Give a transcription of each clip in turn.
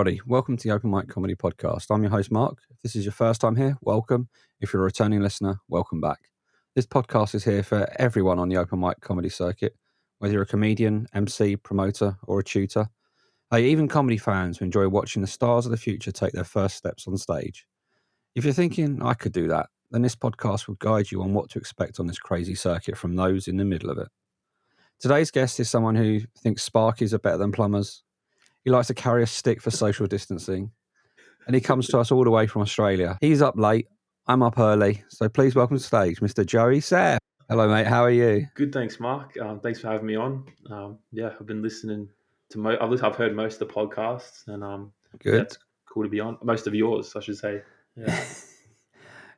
everybody. Welcome to the Open Mic Comedy Podcast. I'm your host, Marc. If this is your first time here, welcome. If you're a returning listener, welcome back. This podcast is here for everyone on the open mic comedy circuit, whether you're a comedian, MC, promoter, or a tutor. Hey, even comedy fans who enjoy watching the stars of the future take their first steps on stage. If you're thinking, I could do that, then this podcast will guide you on what to expect on this crazy circuit from those in the middle of it. Today's guest is someone who thinks Sparkies are better than plumbers. He likes to carry a stick for social distancing. And he comes to us all the way from Australia. He's up late. I'm up early. So please welcome to stage, Mr. Joey Seph. Hello, mate. How are you? Good, thanks, Marc. Thanks for having me on. I've been listening to I've heard most of the podcasts, and Good. It's cool to be on. Most of yours, I should say. Yeah.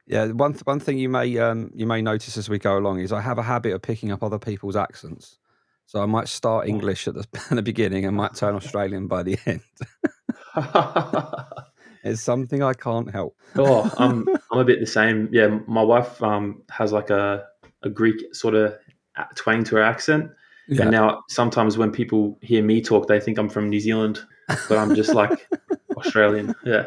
Yeah. One thing you may notice as we go along is I have a habit of picking up other people's accents. So I might start English at the beginning and might turn Australian by the end. It's something I can't help. I'm a bit the same. Yeah, my wife has like a Greek sort of twang to her accent, and now sometimes when people hear me talk, they think I'm from New Zealand, but I'm just like Australian. Yeah.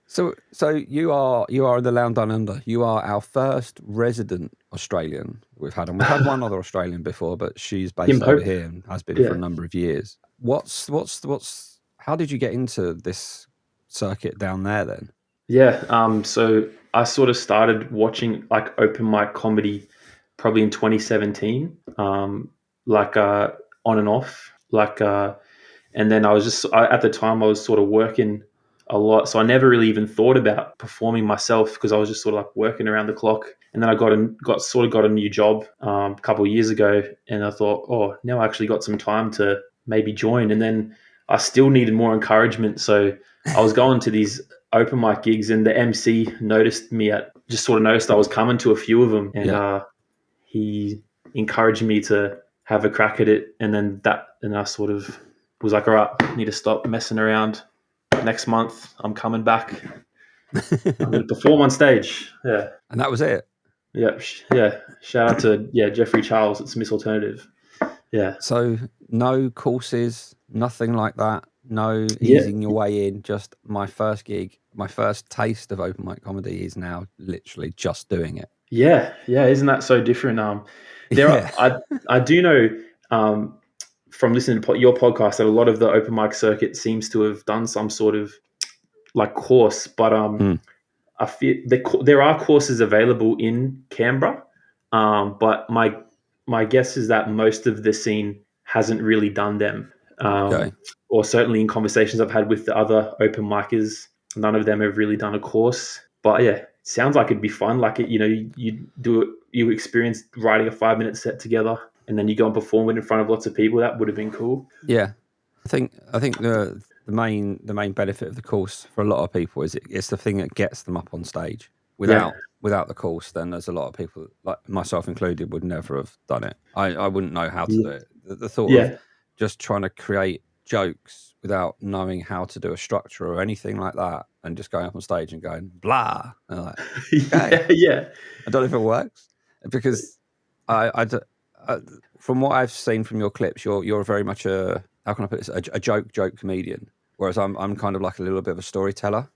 So you are in the Lounge Down Under. You are our first resident Australian we've had, and we've had one other Australian before, but she's based over here and has been for a number of years. How did you get into this circuit down there then? Yeah, so I sort of started watching like open mic comedy probably in 2017, on and off, and then at the time I was sort of working a lot, so I never really even thought about performing myself because I was just sort of like working around the clock. And then I got a new job a couple of years ago, and I thought, now I actually got some time to maybe join. And then I still needed more encouragement, so I was going to these open mic gigs, and the MC noticed I was coming to a few of them, and he encouraged me to have a crack at it. And then I sort of was like, all right, I need to stop messing around. Next month, I'm coming back. I'm going to perform on stage. Yeah. And that was it? Yeah. Shout out to Jeffrey Charles at Smith's Alternative. Yeah. So no courses, nothing like that? No easing your way in, just my first gig, my first taste of open mic comedy is now literally just doing it. Yeah. Isn't that so different? I do know from listening to your podcast that a lot of the open mic circuit seems to have done some sort of like course, but I feel there are courses available in Canberra, but my guess is that most of the scene hasn't really done them. Or certainly in conversations I've had with the other open micers, none of them have really done a course. But yeah, it sounds like it'd be fun. Like you experience writing a 5-minute set together, and then you go and perform it in front of lots of people. That would have been cool. Yeah, I think the main benefit of the course for a lot of people is it's the thing that gets them up on stage. Without the course, then there's a lot of people, like myself included, would never have done it. I wouldn't know how to do it. The thought of just trying to create jokes without knowing how to do a structure or anything like that, and just going up on stage and going blah, and like, okay. I don't know if it works because I from what I've seen from your clips, you're very much how can I put this, a joke comedian, whereas I'm kind of like a little bit of a storyteller,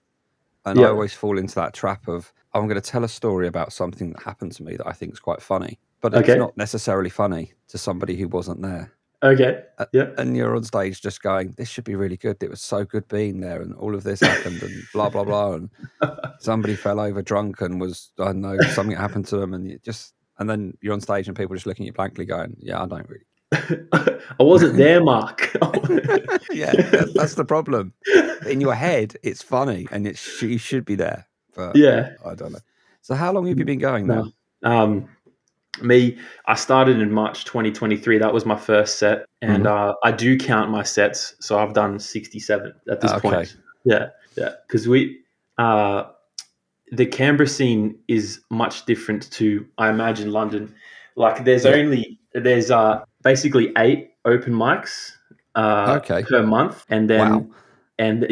and I always fall into that trap of I'm going to tell a story about something that happened to me that I think is quite funny, but it's not necessarily funny to somebody who wasn't there. Okay. And you're on stage just going, this should be really good. It was so good being there, and all of this happened, and blah blah blah, and somebody fell over drunk, and was, I don't know, something happened to them, and then you're on stage and people are just looking at you blankly going, yeah, I don't really. I wasn't there, Marc. Yeah, that's the problem. In your head, it's funny, and you should be there. But I don't know. So how long have you been going now? I started in March 2023. That was my first set, and I do count my sets, so I've done 67 at this point. Yeah, because the Canberra scene is much different to, I imagine, London. Like there's basically 8 open mics per month, and then and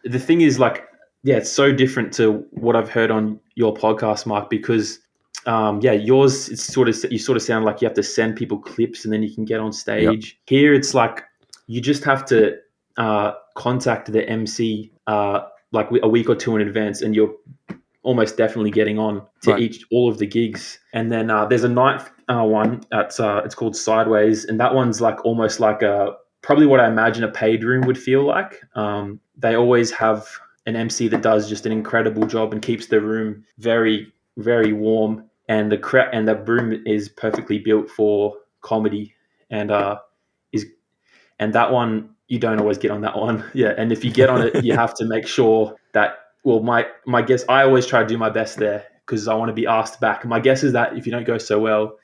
the thing is, like, it's so different to what I've heard on your podcast, Marc, because yours, it's sort of, you sort of sound like you have to send people clips and then you can get on Yep. stage. Here, it's like you just have to contact the MC like a week or two in advance, and you're almost definitely getting on to Right. all of the gigs. And then there's a ninth one that's it's called Sideways, and that one's like almost like a probably what I imagine a paid room would feel like. They always have an MC that does just an incredible job and keeps the room very, very warm. And the room is perfectly built for comedy, and is and that one you don't always get on that one. Yeah, and if you get on it, you have to make sure that. Well, my guess, I always try to do my best there because I want to be asked back. My guess is that if you don't go so well,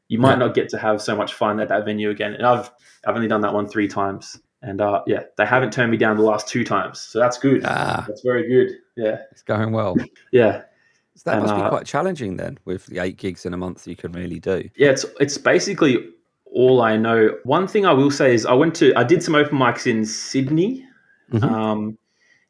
you might Yeah. not get to have so much fun at that venue again. And I've only done that one 3 times, and they haven't turned me down the last 2 times, so that's good. That's very good. Yeah, It's going well. yeah. So that And must be quite challenging then, with the 8 gigs in a month you can really do. yeah, it's basically all I know. One thing I will say is I did some open mics in Sydney. Mm-hmm.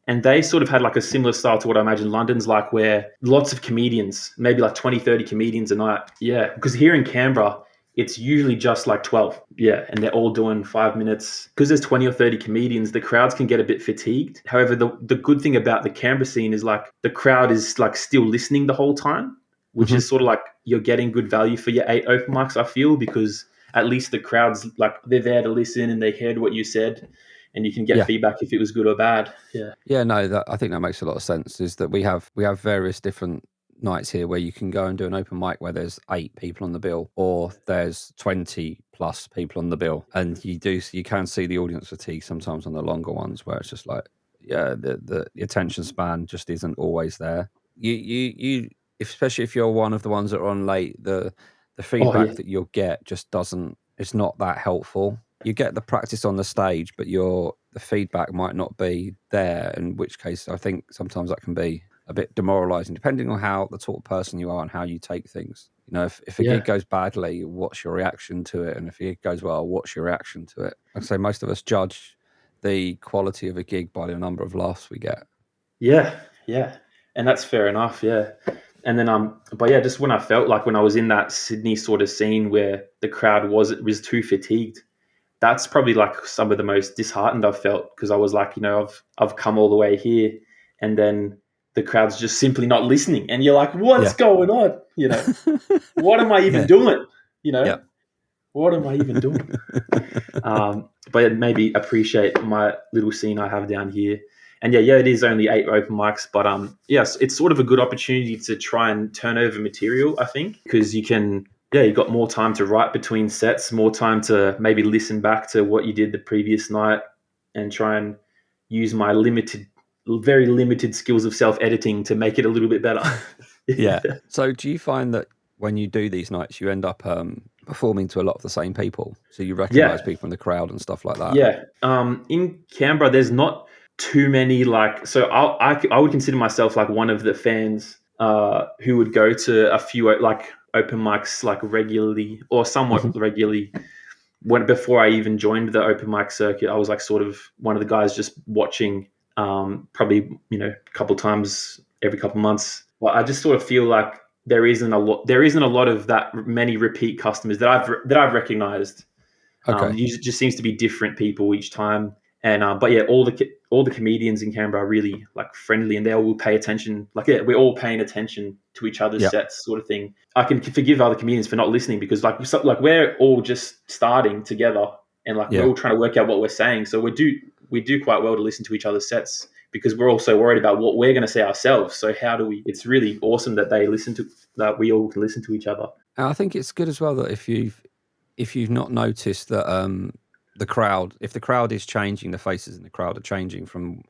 And they sort of had like a similar style to what I imagine London's like, where lots of comedians, maybe like 20, 30 comedians a night. Yeah, because here in Canberra, it's usually just like 12. Yeah, and they're all doing 5 minutes. Because there's 20 or 30 comedians, the crowds can get a bit fatigued. However, the good thing about the Canberra scene is like the crowd is like still listening the whole time, which Mm-hmm. is sort of like you're getting good value for your 8 open mics, I feel, because at least the crowd's like they're there to listen and they heard what you said, and you can get feedback if it was good or bad. Yeah, no, I think that makes a lot of sense. Is that we have various different nights here where you can go and do an open mic where there's 8 people on the bill, or there's 20 plus people on the bill, and you can see the audience fatigue sometimes on the longer ones where it's just like, yeah, the attention span just isn't always there. You especially if you're one of the ones that are on late, the Oh feedback yeah, that you'll get just doesn't. It's not that helpful. You get the practice on the stage, but the feedback might not be there, in which case I think sometimes that can be a bit demoralizing, depending on how the sort of person you are and how you take things. You know, if a yeah. gig goes badly, what's your reaction to it? And if a gig goes well, what's your reaction to it? I'd say most of us judge the quality of a gig by the number of laughs we get. Yeah, yeah, and that's fair enough. Yeah, and then but yeah, just when I felt like when I was in that Sydney sort of scene where the crowd was too fatigued, that's probably like some of the most disheartened I've felt, because I was like, I've come all the way here, and then the crowd's just simply not listening, and you're like, what's Yeah. going on? What am I even Yeah. doing? Yeah. What am I even doing? But maybe appreciate my little scene I have down here. And yeah, it is only 8 open mics, but yes, it's sort of a good opportunity to try and turn over material, I think, because you've got more time to write between sets, more time to maybe listen back to what you did the previous night, and try and use my very limited skills of self-editing to make it a little bit better. Yeah. So do you find that when you do these nights, you end up performing to a lot of the same people? So you recognize Yeah. people in the crowd and stuff like that? Yeah. In Canberra, there's not too many like. So I would consider myself like one of the fans who would go to a few like open mics like regularly or somewhat Mm-hmm. regularly. Before I even joined the open mic circuit, I was like sort of one of the guys just watching, probably a couple times every couple months. Well, I just sort of feel like there isn't a lot. There isn't a lot of that many repeat customers that I've recognized. Okay. It just seems to be different people each time. And but yeah, all the comedians in Canberra are really like friendly, and they all will pay attention. Like yeah, we're all paying attention to each other's Yeah. sets, sort of thing. I can forgive other comedians for not listening, because like we're all just starting together, and like we're Yeah. all trying to work out what we're saying. So we do quite well to listen to each other's sets, because we're also worried about what we're going to say ourselves. So how do we? It's really awesome that that we all can listen to each other. And I think it's good as well that if you've not noticed that if the crowd is changing, the faces in the crowd are changing from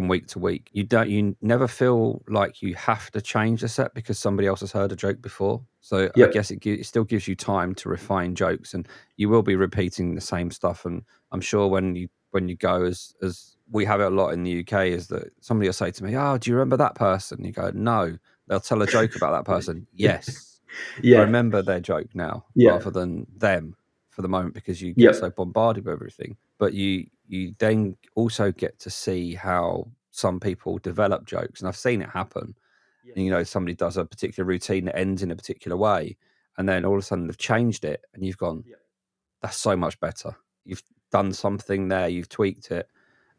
week to week, you never feel like you have to change the set because somebody else has heard a joke before. So I Yep. guess it still gives you time to refine jokes, and you will be repeating the same stuff. And I'm sure when you go, as we have it a lot in the UK, is that somebody will say to me, "Oh, do you remember that person?" You go, "No." They'll tell a joke about that person. Yes. I Yeah. remember their joke now Yeah. rather than them for the moment, because you get so Yep. bombarded with everything. But you then also get to see how some people develop jokes, and I've seen it happen. And, somebody does a particular routine that ends in a particular way, and then all of a sudden they've changed it, and you've gone, that's so much better. You've done something there, you've tweaked it,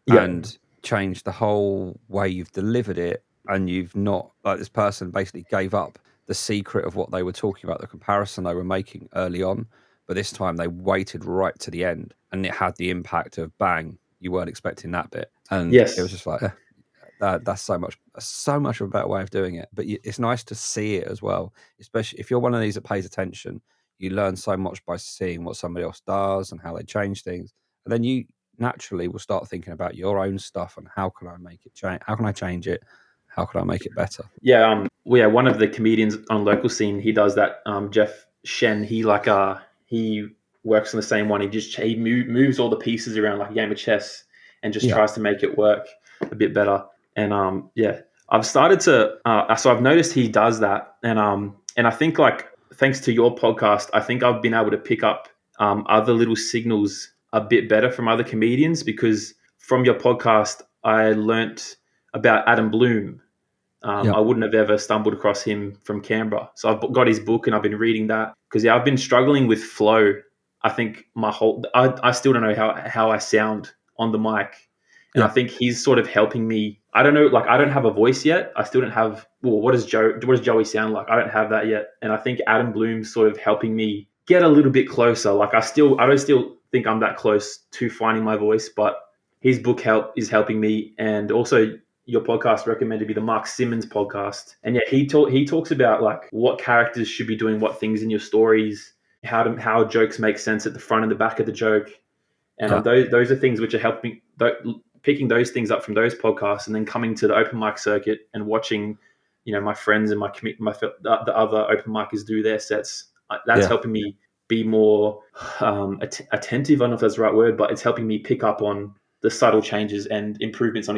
Yeah. and changed the whole way you've delivered it. And you've not, like, this person basically gave up the secret of what they were talking about, the comparison they were making early on, but this time they waited right to the end, and it had the impact of bang, you weren't expecting that bit, and Yes. it was just like, that's so much of a better way of doing it. But it's nice to see it as well, especially if you're one of these that pays attention. You learn so much by seeing what somebody else does and how they change things, and then you naturally will start thinking about your own stuff and how can I make it change? How can I change it? How can I make it better? Yeah. One of the comedians on local scene, he does that. Jeff Shen, he works on the same one. He moves all the pieces around like a game of chess and just tries to make it work a bit better. And I've started to. So I've noticed he does that, and I think, like, thanks to your podcast, I think I've been able to pick up other little signals a bit better from other comedians, because from your podcast I learnt about Adam Bloom. I wouldn't have ever stumbled across him from Canberra. So I've got his book and I've been reading that, because I've been struggling with flow. I think I still don't know how I sound on the mic. And I think he's sort of helping me. I don't know, like, I don't have a voice yet. I still don't have, well, what does Joey sound like? I don't have that yet. And I think Adam Bloom's sort of helping me get a little bit closer. Like, I don't still think I'm that close to finding my voice, but his book is helping me. And also, your podcast recommended me the Marc Simmons podcast, and he talks about, like, what characters should be doing what things in your stories, how jokes make sense at the front and the back of the joke, and those are things which are helping. Picking those things up from those podcasts, and then coming to the open mic circuit and watching, my friends and the other open micers do their sets. That's helping me be more attentive. I don't know if that's the right word, but it's helping me pick up on the subtle changes and improvements on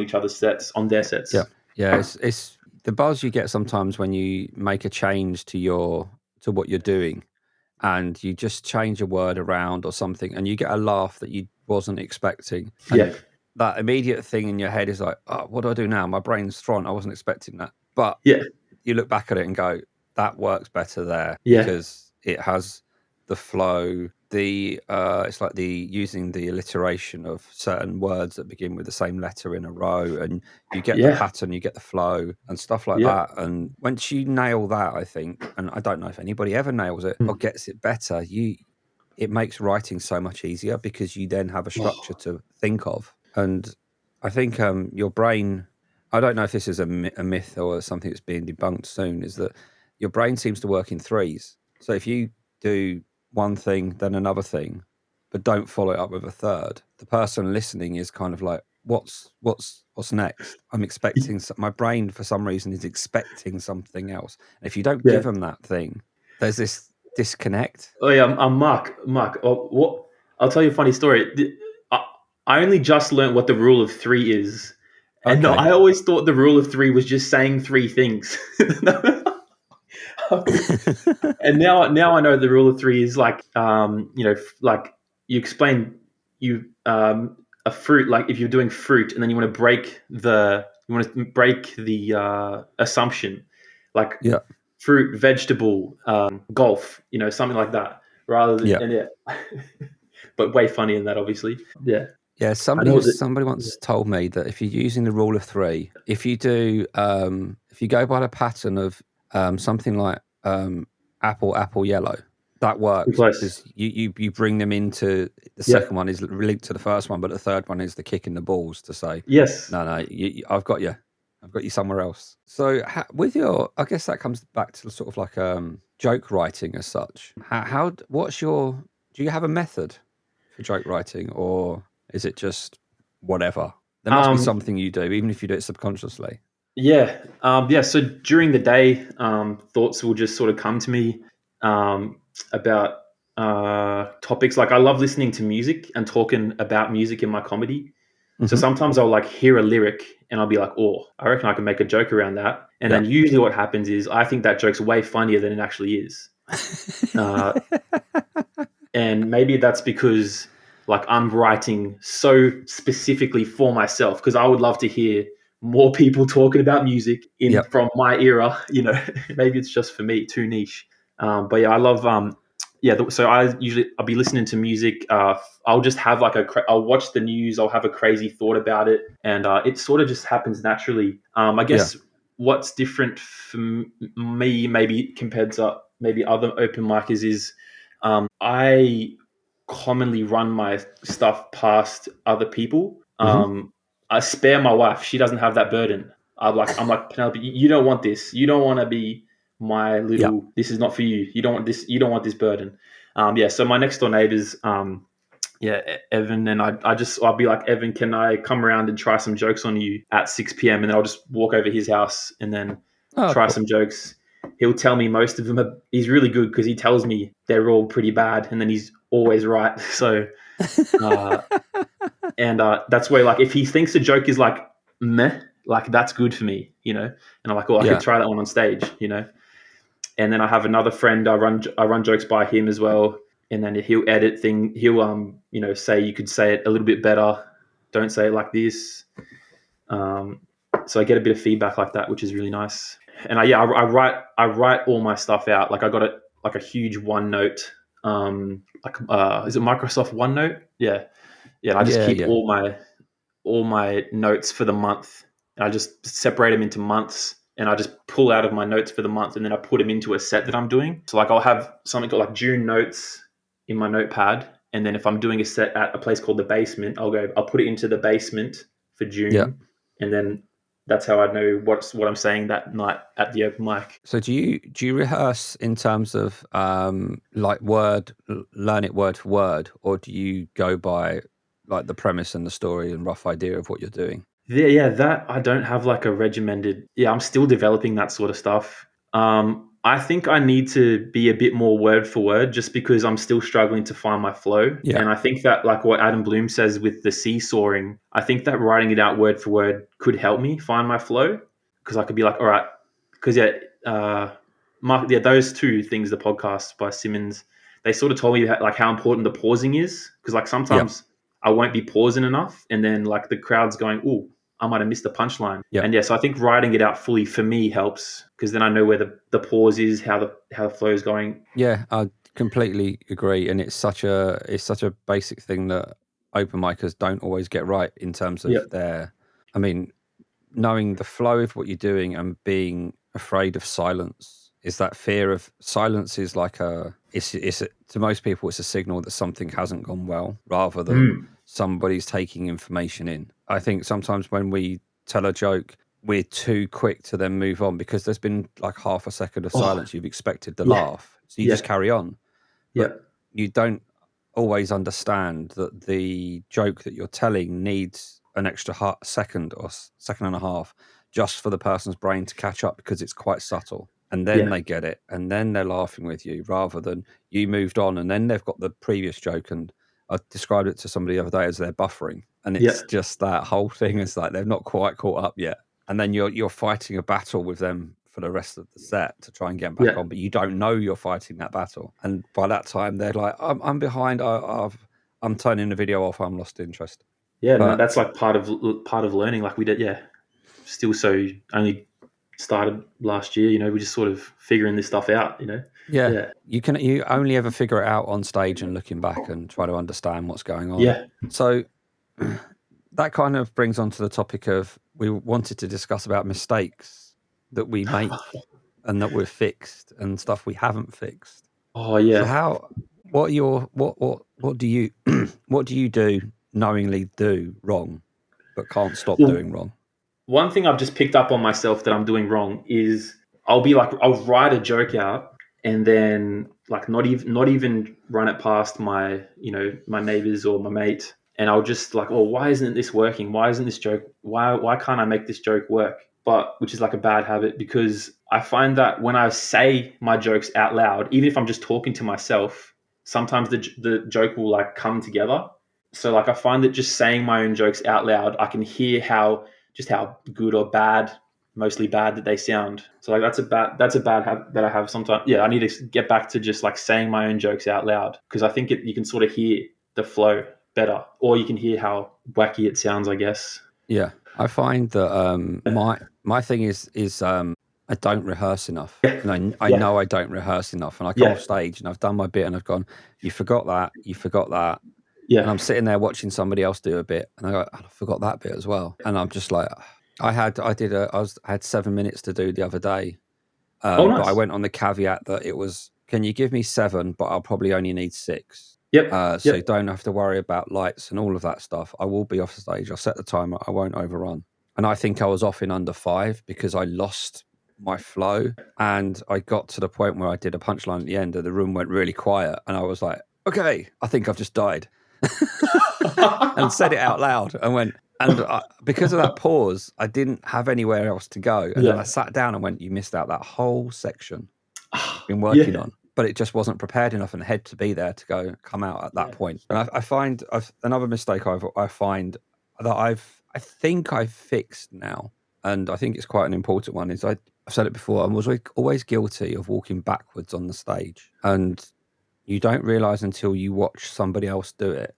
their sets. Yeah. It's the buzz you get sometimes when you make a change to what you're doing, and you just change a word around or something, and you get a laugh that you wasn't expecting. And that immediate thing in your head is like, oh, what do I do now? My brain's thrown. I wasn't expecting that. But you look back at it and go, that works better there, because it has the flow. It's like using the alliteration of certain words that begin with the same letter in a row, and you get the pattern, you get the flow and stuff like that. And once you nail that, I think, and I don't know if anybody ever nails it or gets it better, it makes writing so much easier, because you then have a structure to think of. And I think your brain, I don't know if this is a myth or something that's being debunked soon, is that your brain seems to work in threes. So if you do one thing, then another thing, but don't follow it up with a third, the person listening is kind of like, what's next? I'm expecting, my brain for some reason is expecting something else. And if you don't give them that thing, there's this disconnect. Oh yeah, I'm Marc. What? I'll tell you a funny story. I only just learned what the rule of three is, and no, I always thought the rule of three was just saying three things. And now I know the rule of three is like, like you explain a fruit, like if you're doing fruit and then you want to break the assumption, like fruit, vegetable, golf, something like that, rather than but way funnier than that, obviously. Yeah, somebody once told me that if you're using the rule of three, if you do, if you go by the pattern of something like apple, yellow, that works, because you bring them into the second one is linked to the first one, but the third one is the kick in the balls to say, no, I've got you somewhere else. So with I guess that comes back to sort of like joke writing as such. Do you have a method for joke writing, or is it just whatever? There must be something you do, even if you do it subconsciously. So during the day, thoughts will just sort of come to me about topics. Like, I love listening to music and talking about music in my comedy. Mm-hmm. So sometimes I'll like hear a lyric and I'll be like, oh, I reckon I can make a joke around that. And then usually what happens is I think that joke's way funnier than it actually is. And maybe that's because, like, I'm writing so specifically for myself, because I would love to hear more people talking about music Yep. from my era. Maybe it's just for me, too niche. But yeah, I love so I'll be listening to music. I'll just have like I'll watch the news. I'll have a crazy thought about it, and it sort of just happens naturally. I Yeah. guess what's different for me, maybe compared to maybe other open micers, is I commonly run my stuff past other people. Hmm. I spare my wife; she doesn't have that burden. I'm like Penelope. You don't want this. You don't want to be my Yeah. little. This is not for you. You don't want this. You don't want this burden. Yeah. So my next door neighbors, Evan, and I'll be like, Evan, can I come around and try some jokes on you at 6 p.m. and then I'll just walk over his house and then Oh, try cool. some jokes. He'll tell me most of them he's really good because he tells me they're all pretty bad and then he's always right. So uh, and that's where, like, if he thinks a joke is like meh, like that's good for me, and I'm like, oh, I could Yeah. try that one on stage. And then I have another friend, I run jokes by him as well, and then he'll edit thing. He'll say, you could say it a little bit better. Don't say it like this. Um, so I get a bit of feedback like that, which is really nice. And I write all my stuff out. Like I got like a huge OneNote. Is it Microsoft OneNote? Yeah, yeah. And I just Yeah. keep Yeah. all my notes for the month, and I just separate them into months, and I just pull out of my notes for the month, and then I put them into a set that I'm doing. So like I'll have something called like June notes in my notepad, and then if I'm doing a set at a place called the basement, I'll put it into the basement for Yeah. June, and then that's how I know what I'm saying that night at the open mic. So do you rehearse in terms of like learn it word for word, or do you go by like the premise and the story and rough idea of what you're doing? Yeah, that I don't have like a regimented. Yeah, I'm still developing that sort of stuff. I think I need to be a bit more word for word just because I'm still struggling to find my flow. Yeah. And I think that, like what Adam Bloom says with the seesawing, I think that writing it out word for word could help me find my flow because I could be like, all right, because Mark, those two things, the podcast by Simmons, they sort of told me like how important the pausing is because like Yeah. sometimes I won't be pausing enough, and then like the crowd's going, "Oh, I might have missed the punchline." Yeah. And yeah, so I think writing it out fully for me helps because then I know where the pause is, how the flow is going. Yeah, I completely agree, and it's such a basic thing that open micers don't always get right in terms Yeah. of their. I mean, knowing the flow of what you're doing and being afraid of silence is that fear of silence is like to most people it's a signal that something hasn't gone well rather than Mm. somebody's taking information in. I think sometimes when we tell a joke we're too quick to then move on because there's been like half a second of Oh, silence. You've expected the yeah, laugh, so you just yeah, carry on, yeah, but you don't always understand that the joke that you're telling needs an extra second or second and a half just for the person's brain to catch up because it's quite subtle. And then yeah, they get it and then they're laughing with you rather than you moved on and then they've got the previous joke. And I described it to somebody the other day as they're buffering. And yeah, it's just that whole thing is like they've not quite caught up yet. And then you're fighting a battle with them for the rest of the set to try and get them back yeah, on, but you don't know you're fighting that battle. And by that time, they're like, "I'm behind. I'm turning the video off. I'm lost interest." yeah. No, that's But like part of learning. Like we did, yeah. Still, so only started last year. We're just sort of figuring this stuff out. yeah, Yeah, you only ever figure it out on stage and looking back and try to understand what's going on. yeah. So that kind of brings on to the topic of we wanted to discuss about mistakes that we make and that we're fixed and stuff we haven't fixed. Oh, So yeah. how what are your what do you what do you do knowingly do wrong but can't stop Well, doing wrong? one thing I've just picked up on myself that I'm doing wrong is I'll write a joke out and then like not even run it past my neighbors or my mate, and I'll just like, oh, why isn't this working? Why isn't this joke? Why can't I make this joke work? But which is like a bad habit because I find that when I say my jokes out loud, even if I'm just talking to myself, sometimes the joke will like come together. So like I find that just saying my own jokes out loud, I can hear how good or bad, mostly bad, that they sound. So like that's a bad habit that I have sometimes. Yeah, I need to get back to just like saying my own jokes out loud because I think you can sort of hear the flow better, or you can hear how wacky it sounds, I guess. Yeah, I find that my thing is I don't rehearse enough, Yeah, and I yeah, know I don't rehearse enough, and I come off yeah, stage and I've done my bit and I've gone, you forgot that, and yeah. I'm sitting there watching somebody else do a bit, and I go, I forgot that bit as well, and I'm just like, I had 7 minutes to do the other day, Oh, but I nice. went on the caveat that it was, can you give me 7, but I'll probably only need 6. Yep, So you yep. don't have to worry about lights and all of that stuff. I will be off stage. I'll set the timer. I won't overrun. And I think I was off in under 5 because I lost my flow. And I got to the point where I did a punchline at the end and the room went really quiet. And I was like, okay, I think I've just died. And said it out loud and went, because of that pause, I didn't have anywhere else to go. And then Yeah. I sat down and went, you missed out that whole section you've been working Yeah, on. But it just wasn't prepared enough and head to be there to come out at that yeah, point. And I find another mistake I find that I think I've fixed now, and I think it's quite an important one, is I've said it before, I was always guilty of walking backwards on the stage. And you don't realize until you watch somebody else do it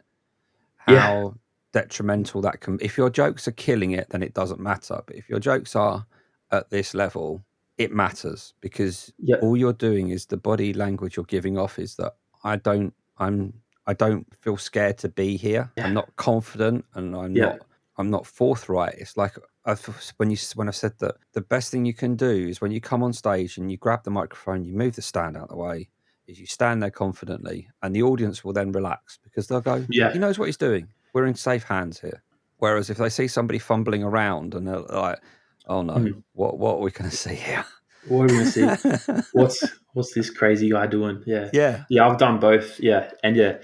yeah, how detrimental that can. If your jokes are killing it, then it doesn't matter. But if your jokes are at this level, it matters, because yeah, all you're doing is the body language you're giving off is that I don't I don't feel scared to be here. I'm yeah, not confident, and yeah, I'm not forthright. It's like when I said that the best thing you can do is when you come on stage and you grab the microphone, you move the stand out of the way, is you stand there confidently, and the audience will then relax because they'll go, he yeah. knows what he's doing. We're in safe hands here. Whereas if they see somebody fumbling around and they're like, oh no, Mm. what are we going to see here? What are we gonna see? What's this crazy guy doing? Yeah, Yeah, yeah. I've done both. Yeah, and yeah,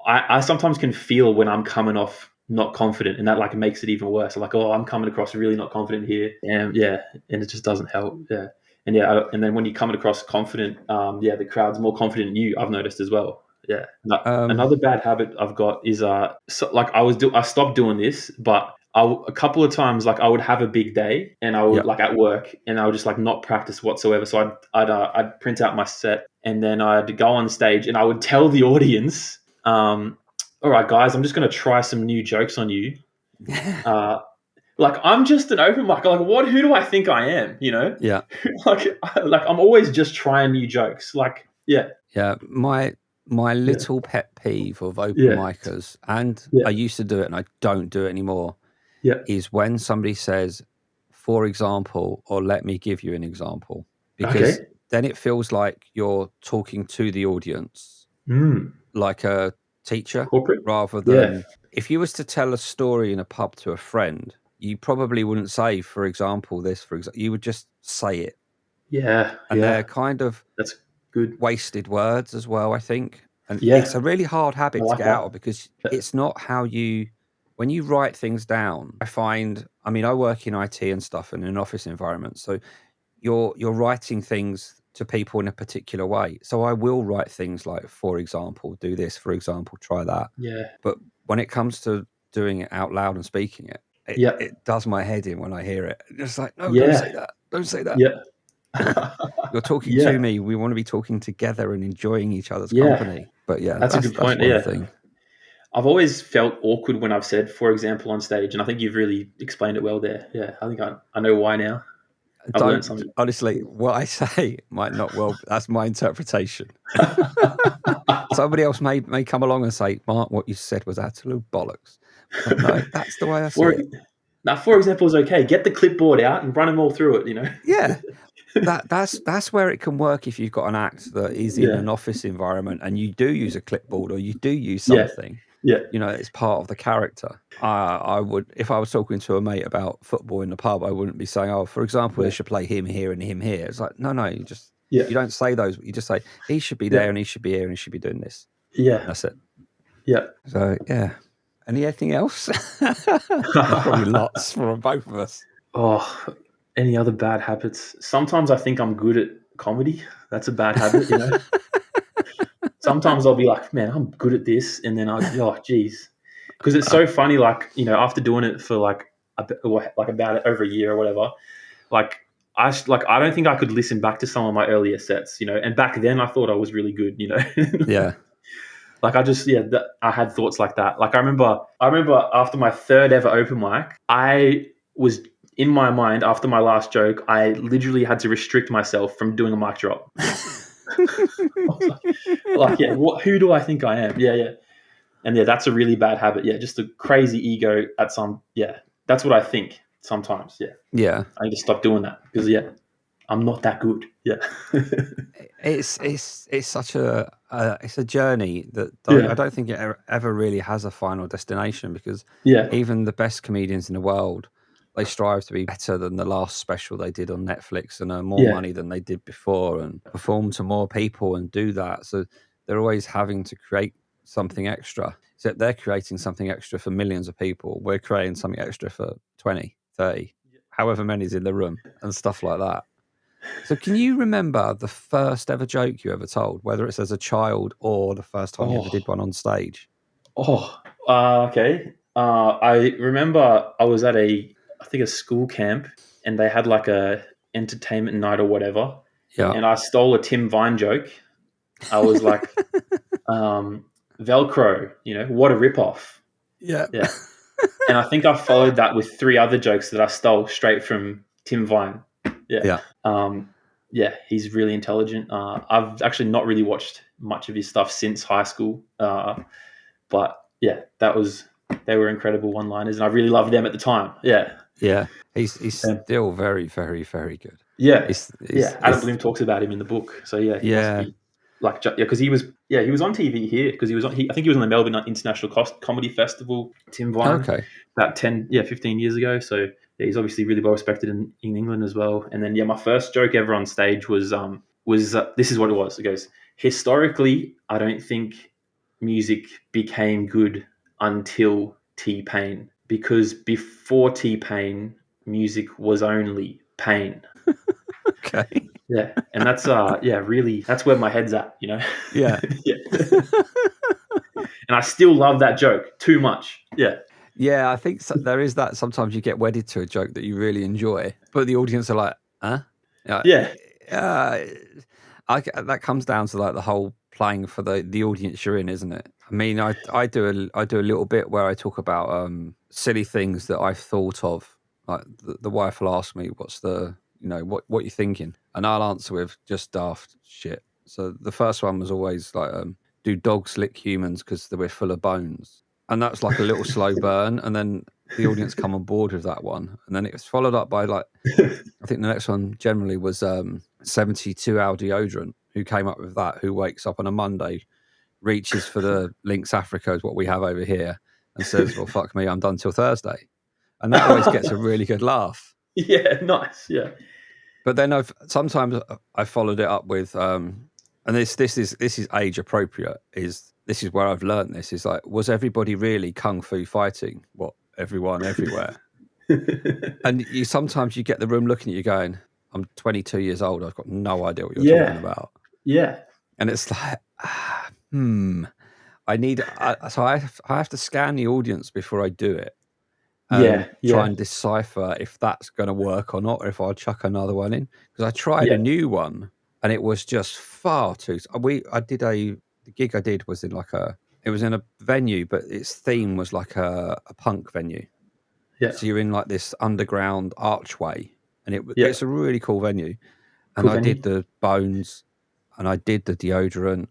I sometimes can feel when I'm coming off not confident, and that like makes it even worse. I'm like, oh, I'm coming across really not confident here, and yeah, and it just doesn't help. Yeah, and yeah, and then when you're coming across confident, yeah, the crowd's more confident in you. I've noticed as well. Yeah. um, Another bad habit I've got is like I stopped doing this, but a couple of times like I would have a big day and I would yeah, like at work and I would just like not practice whatsoever. So I'd print out my set and then I'd go on stage and I would tell the audience, all right, guys, I'm just going to try some new jokes on you. Uh, like I'm just an open mic. Like what? Who do I think I am? You know, yeah, like I'm always just trying new jokes. Like yeah, yeah. My yeah, little pet peeve of open yeah, micers, and yeah, I used to do it and I don't do it anymore, yeah. is when somebody says, for example, or let me give you an example, because Okay. then it feels like you're talking to the audience Mm. like a teacher, Corporate. rather Yeah. than if you was to tell a story in a pub to a friend, you probably wouldn't say, for example, this, for example, you would just say it. Yeah. And they're Yeah. kind of That's good. wasted words as well, I think. And it's Yeah. a really hard I habit to like get out of, that. because Yeah. it's not when you write things down, I mean, I work in IT and stuff in an office environment. So you're writing things to people in a particular way. So I will write things like, for example, do this, for example, try that. Yeah. But when it comes to doing it out loud and speaking it, Yeah. it does my head in when I hear it. It's like, no, don't Yeah. say that. Don't say that. Yeah. You're talking to Yeah. me. We want to be talking together and enjoying each other's Yeah. company. But yeah, That's a good that's point. one Yeah. thing. I've always felt awkward when I've said, for example, on stage, and I think you've really explained it well there. Yeah. I think I know why now. I've learned Don't something. honestly, what I say might not well. That's my interpretation. Somebody else may come along and say, Mark, what you said was absolute bollocks. But no, that's the way I see for it. Now, for example, is okay. Get the clipboard out and run them all through it. You know. Yeah, that's where it can work if you've got an act that is in Yeah. an office environment and you do use a clipboard or you do use Yeah. something. Yeah. You know, it's part of the character. I would, if I was talking to a mate about football in the pub, I wouldn't be saying, "Oh, for example, they Yeah. should play him here and him here." It's like, no, Yeah. you don't say those. You just say he should be Yeah. there and he should be here and he should be doing this. Yeah. That's it. Yeah. So yeah. Anything else? There's probably lots for both of us. Oh, any other bad habits? Sometimes I think I'm good at comedy. That's a bad habit, you know. Sometimes I'll be like, man, I'm good at this, and then oh, geez, because it's so funny. Like, you know, after doing it for like about over a year or whatever, like I don't think I could listen back to some of my earlier sets, you know. And back then, I thought I was really good, you know. Yeah. Like I just I had thoughts like that. Like I remember after my third ever open mic, I was in my mind after my last joke. I literally had to restrict myself from doing a mic drop. Yeah, who do I think I am? Yeah. And yeah, that's a really bad habit. Yeah, just a crazy ego at some. Yeah, that's what I think sometimes. Yeah, Yeah. I need to stop doing that because I'm not that good. Yeah, It's such it's a journey that I yeah, don't think it ever really has a final destination, because yeah, even the best comedians in the world, they strive to be better than the last special they did on Netflix and earn more yeah, money than they did before and perform to more people and do that. So they're always having to create something extra. Except they're creating something extra for millions of people. We're creating something extra for 20, 30, however many's in the room and stuff like that. So can you remember the first ever joke you ever told, whether it's as a child or the first time you ever did Oh, one on stage? okay. I remember I was at I think a school camp, and they had like a entertainment night or whatever, Yeah. and I stole a Tim Vine joke. I was like, Velcro, what a ripoff. Yeah. Yeah. And I think I followed that with three other jokes that I stole straight from Tim Vine. Yeah. Yeah. Yeah, he's really intelligent. I've actually not really watched much of his stuff since high school. But yeah, they were incredible one-liners, and I really loved them at the time. Yeah. Yeah. He's Um, still very, very, very good. yeah. He's Yeah. Adam Bloom talks about him in the book. So yeah, he must yeah. be like, yeah, because he was on TV here because I think he was on the Melbourne International Comedy Festival, Tim Vine, Okay. about 15 years ago. So yeah, he's obviously really well respected in England as well. And then my first joke ever on stage was this is what it was. It goes, historically, I don't think music became good until T-Pain, because before T-Pain, music was only pain. Okay. Yeah, and that's really that's where my head's at. Yeah. Yeah. And I still love that joke too much. Yeah. Yeah, I think there is that. Sometimes you get wedded to a joke that you really enjoy, but the audience are like, huh? Yeah. Yeah. That comes down to like the whole playing for the audience you're in, isn't it? I mean, I do a little bit where I talk about silly things that I've thought of. Like the wife will ask me, "What's the what you thinking?" And I'll answer with just daft shit. So the first one was always like, "Do dogs lick humans because we're full of bones?" And that's like a little slow burn, and then the audience come on board with that one, and then it was followed up by like, I think the next one generally was 72 hour deodorant. Who came up with that? Who wakes up on a Monday, reaches for the Lynx Africa, is what we have over here, and says, "Well, fuck me, I'm done till Thursday," and that always gets a really good laugh. Yeah, nice. Yeah. But then sometimes I followed it up with, and this is age appropriate. This is where I've learned this. Is like, was everybody really kung fu fighting? What, everyone everywhere? And sometimes you get the room looking at you going, I'm 22 years old. I've got no idea what you're talking about. Yeah. And it's like, so I have to scan the audience before I do it. And try and decipher if that's going to work or not, or if I'll chuck another one in. Because I tried a new one and it was just far too. The gig I did was in it was in a venue, but its theme was like a punk venue. Yeah. So you're in like this underground archway, and it's a really cool venue. And I did the bones, and I did the deodorant,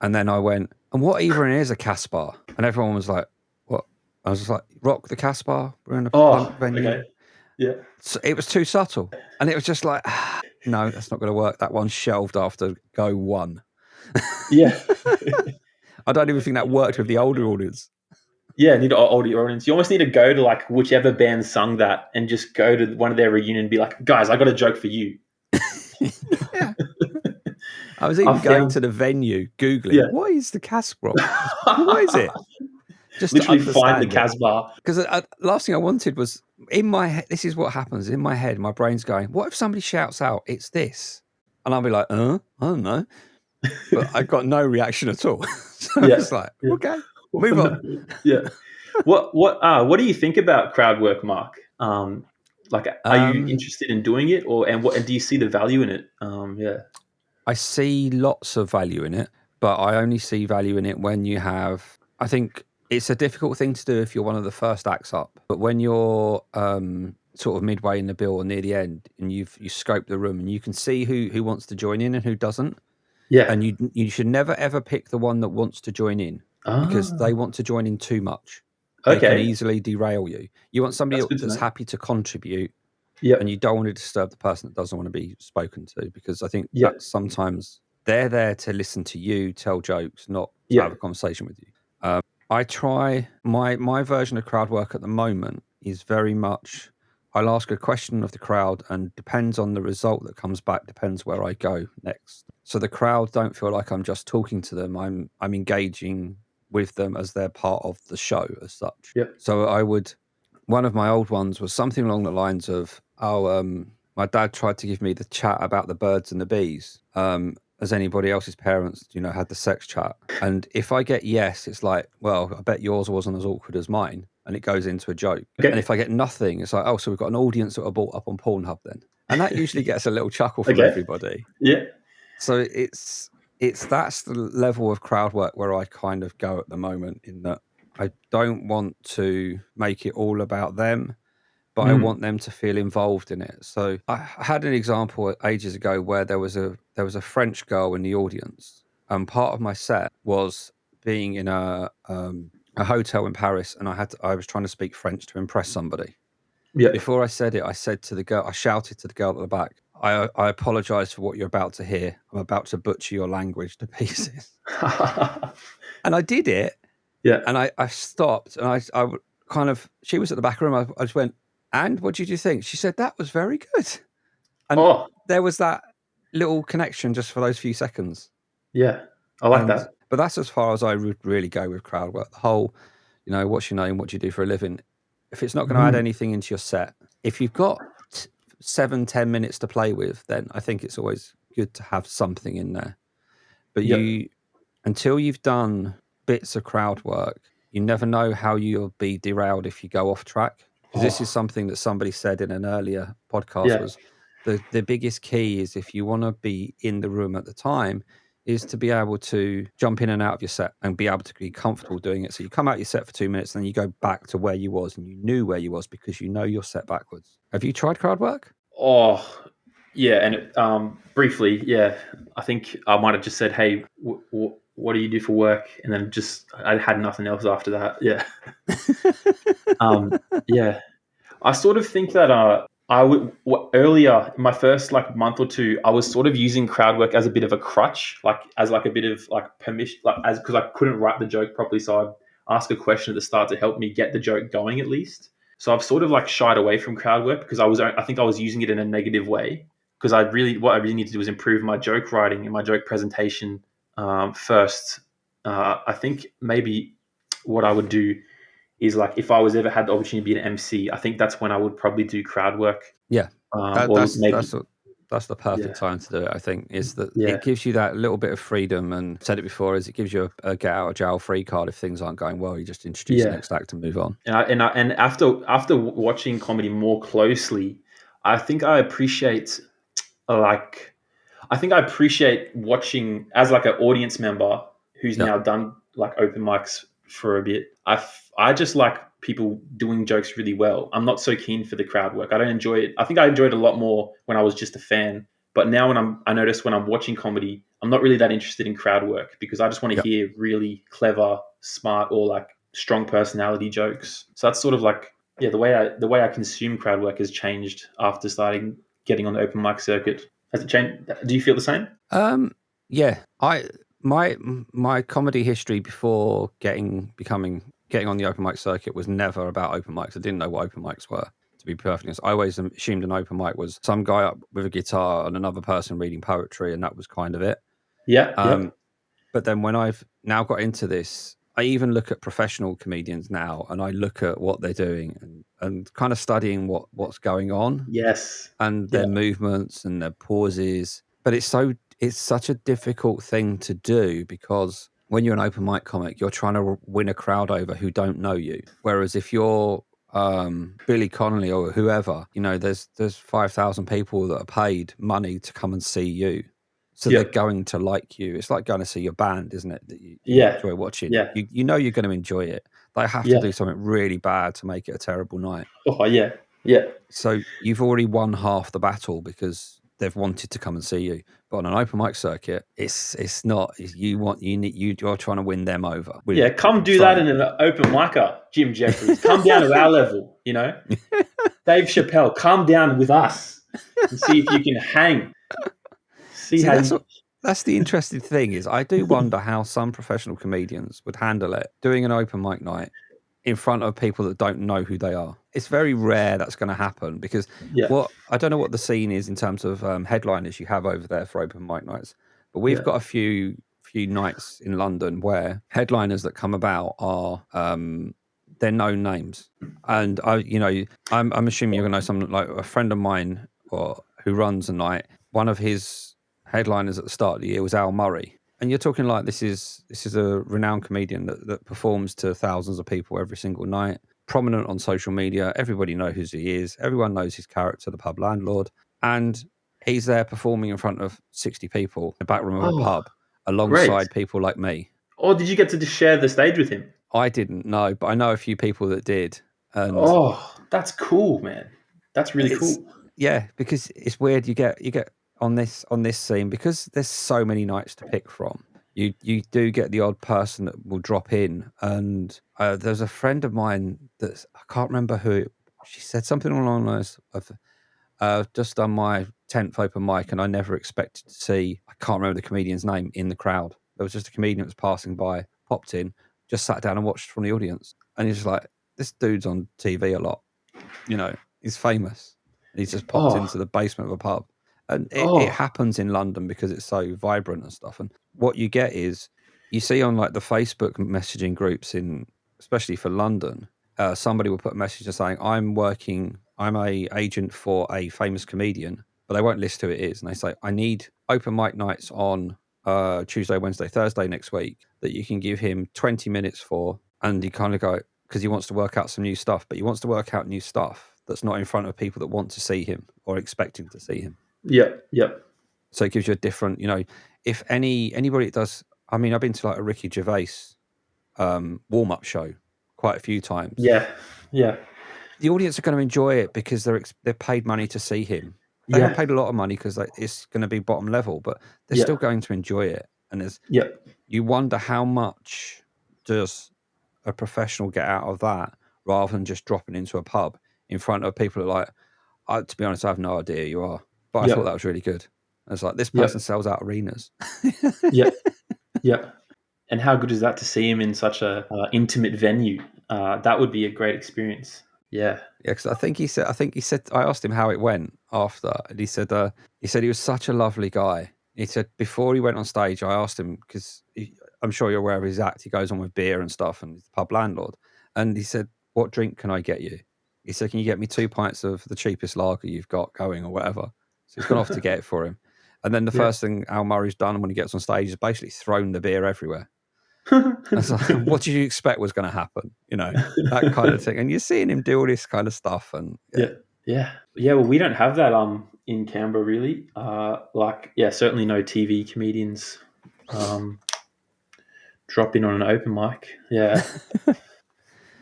and then I went, and what even is a Casbah? And everyone was like, what? I was just like, rock the Casbah. We're in a punk venue. Okay. Yeah. So it was too subtle, and it was just like, no, that's not going to work. That one's shelved after go one. Yeah. I don't even think that worked with the older audience. Yeah, need an older audience. You almost need to go to like whichever band sung that and just go to one of their reunion and be like, guys, I got a joke for you. Yeah. I was even going to the venue, Googling, what is the Casbah? What is it? Just literally find the Casbah. Because the last thing I wanted was, in my head, this is what happens. In my head, my brain's going, what if somebody shouts out, it's this? And I'll be like, I don't know. But I got no reaction at all. So it's like, okay, move on. Yeah. What do you think about crowd work, Marc? Are you interested in doing it, and do you see the value in it? Yeah. I see lots of value in it, but I only see value in it when you have, I think it's a difficult thing to do if you're one of the first acts up, but when you're sort of midway in the bill or near the end, and you scope the room, and you can see who wants to join in and who doesn't. Yeah. And you should never ever pick the one that wants to join in, because they want to join in too much. They can Okay. easily derail you. You want somebody That's good to that's know. happy to contribute, Yep. and you don't want to disturb the person that doesn't want to be spoken to, because I think Yep. that sometimes they're there to listen to you tell jokes, not to Yep. have a conversation with you. I try my version of crowd work at the moment is very much, I'll ask a question of the crowd, and depends on the result that comes back, depends where I go next. So the crowd don't feel like I'm just talking to them. I'm engaging with them as they're part of the show as such. Yep. So one of my old ones was something along the lines of, my dad tried to give me the chat about the birds and the bees. As anybody else's parents, had the sex chat. And if I get yes, it's like, well, I bet yours wasn't as awkward as mine. And it goes into a joke. Okay. And if I get nothing, it's like, oh, so we've got an audience that are brought up on Pornhub then. And that usually gets a little chuckle from Okay. everybody. Yeah. So that's the level of crowd work where I kind of go at the moment, in that I don't want to make it all about them, but I want them to feel involved in it. So I had an example ages ago where there was a French girl in the audience, and part of my set was being in a hotel in Paris, and I was trying to speak French to impress somebody. Yeah. Before I said it, I said to the girl, I shouted to the girl at the back, I apologize for what you're about to hear. I'm about to butcher your language to pieces. And I did it. Yeah. And I stopped, and I kind of, she was at the back room. I just went, and what did you think? She said, that was very good. And there was that little connection just for those few seconds. Yeah. I like that. But that's as far as I would really go with crowd work. The whole, what's your name? What do you do for a living? If it's not going to add anything into your set, if you've got 7-10 minutes to play with, then I think it's always good to have something in there. But until you've done bits of crowd work, you never know how you'll be derailed if you go off track. Because this is something that somebody said in an earlier podcast, was the biggest key is, if you want to be in the room at the time, is to be able to jump in and out of your set and be able to be comfortable doing it. So you come out your set for 2 minutes, and then you go back to where you was, and you knew where you was because you know your set backwards. Have you tried crowd work? Oh, yeah. And briefly, yeah, I think I might have just said, hey, what do you do for work? And then I had nothing else after that. Yeah. Yeah. I sort of think that I would earlier in my first month or two, I was sort of using crowd work as a bit of a crutch, as a bit of permission, because I couldn't write the joke properly. So I'd ask a question at the start to help me get the joke going at least. So I've sort of shied away from crowd work, because I think I was using it in a negative way, because what I really need to do is improve my joke writing and my joke presentation first. I think maybe what I would do is, if I was ever had the opportunity to be an MC, I think that's when I would probably do crowd work. Yeah, that's the perfect Yeah. time to do it. I think is that Yeah. it gives you that little bit of freedom, and I've said it before, is it gives you a get out of jail free card if things aren't going well. You just introduce the next act and move on. And after watching comedy more closely, I think I appreciate watching as an audience member who's now done open mics for a bit. I just like people doing jokes really well. I'm not so keen for the crowd work. I don't enjoy it. I think I enjoyed it a lot more when I was just a fan. But now I notice when I'm watching comedy, I'm not really that interested in crowd work, because I just want to hear really clever, smart, or strong personality jokes. So that's sort of the way I consume crowd work has changed after starting getting on the open mic circuit. Has it changed? Do you feel the same? Yeah. My comedy history before getting on the open mic circuit was never about open mics. I didn't know what open mics were, to be perfectly honest. I always assumed an open mic was some guy up with a guitar and another person reading poetry, and that was kind of it. Yeah. But then when I've now got into this, I even look at professional comedians now, and I look at what they're doing and kind of studying what's going on. Yes. And their movements and their pauses. But it's such a difficult thing to do, because when you're an open mic comic, you're trying to win a crowd over who don't know you. Whereas if you're Billy Connolly or whoever, there's 5,000 people that are paid money to come and see you. So they're going to like you. It's like going to see your band, isn't it? That you enjoy watching. Yeah. You know you're going to enjoy it. They have to do something really bad to make it a terrible night. Oh, yeah. Yeah. So you've already won half the battle because they've wanted to come and see you. But on an open mic circuit, it's not. You're trying to win them over. Yeah, come do that in an open micer, Jim Jeffries. Come down to our level, you know? Dave Chappelle, come down with us and see if you can hang. See how that's the interesting thing is I do wonder how some professional comedians would handle it doing an open mic night in front of people that don't know who they are. It's very rare that's going to happen because I don't know what the scene is in terms of headliners you have over there for open mic nights, but we've got a few nights in London where headliners that come about are they're known names, and I'm assuming you're going to know someone like a friend of mine who runs a night. One of his headliners at the start of the year was Al Murray. And you're talking like this is a renowned comedian that performs to thousands of people every single night, prominent on social media. Everybody knows who he is. Everyone knows his character, the pub landlord. And he's there performing in front of 60 people in the back room of a pub alongside people like me. Or did you get to just share the stage with him? I didn't know, but I know a few people that did. And that's cool, man. That's really cool. Yeah, because it's weird. You get on this scene because there's so many nights to pick from. You do get the odd person that will drop in, and there's a friend of mine that I can't remember who. She said something along the lines of, "I've just done my 10th open mic, and I never expected to see." I can't remember the comedian's name in the crowd. There was just a comedian that was passing by, popped in, just sat down and watched from the audience, and he's like, "This dude's on TV a lot, he's famous." He's just popped into the basement of a pub. And it happens in London because it's so vibrant and stuff. And what you get is you see on like the Facebook messaging groups especially for London, somebody will put a message saying, I'm a agent for a famous comedian, but they won't list who it is. And they say, I need open mic nights on Tuesday, Wednesday, Thursday next week that you can give him 20 minutes for. And you kind of go, because he wants to work out some new stuff, but he wants to work out new stuff that's not in front of people that want to see him or expecting to see him. Yeah. So it gives you a different, if anybody does, I mean, I've been to like a Ricky Gervais warm-up show quite a few times. Yeah. The audience are going to enjoy it because they're paid money to see him. They have paid a lot of money because it's going to be bottom level, but they're still going to enjoy it. And you wonder how much does a professional get out of that rather than just dropping into a pub in front of people that are like, to be honest, I have no idea who you are, but I thought that was really good. It's like, this person sells out arenas. Yeah. And how good is that to see him in such a intimate venue? That would be a great experience. Yeah. Yeah, because I think he said, I asked him how it went after, and he said he was such a lovely guy. He said before he went on stage, I asked him, because I'm sure you're aware of his act. He goes on with beer and stuff, and he's the pub landlord. And he said, what drink can I get you? He said, can you get me 2 pints of the cheapest lager you've got going or whatever? So he's gone off to get it for him. And then the first thing Al Murray's done when he gets on stage is basically thrown the beer everywhere. So, what did you expect was going to happen? That kind of thing. And you're seeing him do all this kind of stuff. And yeah. Well, we don't have that in Canberra really. Certainly no TV comedians drop in on an open mic. Yeah,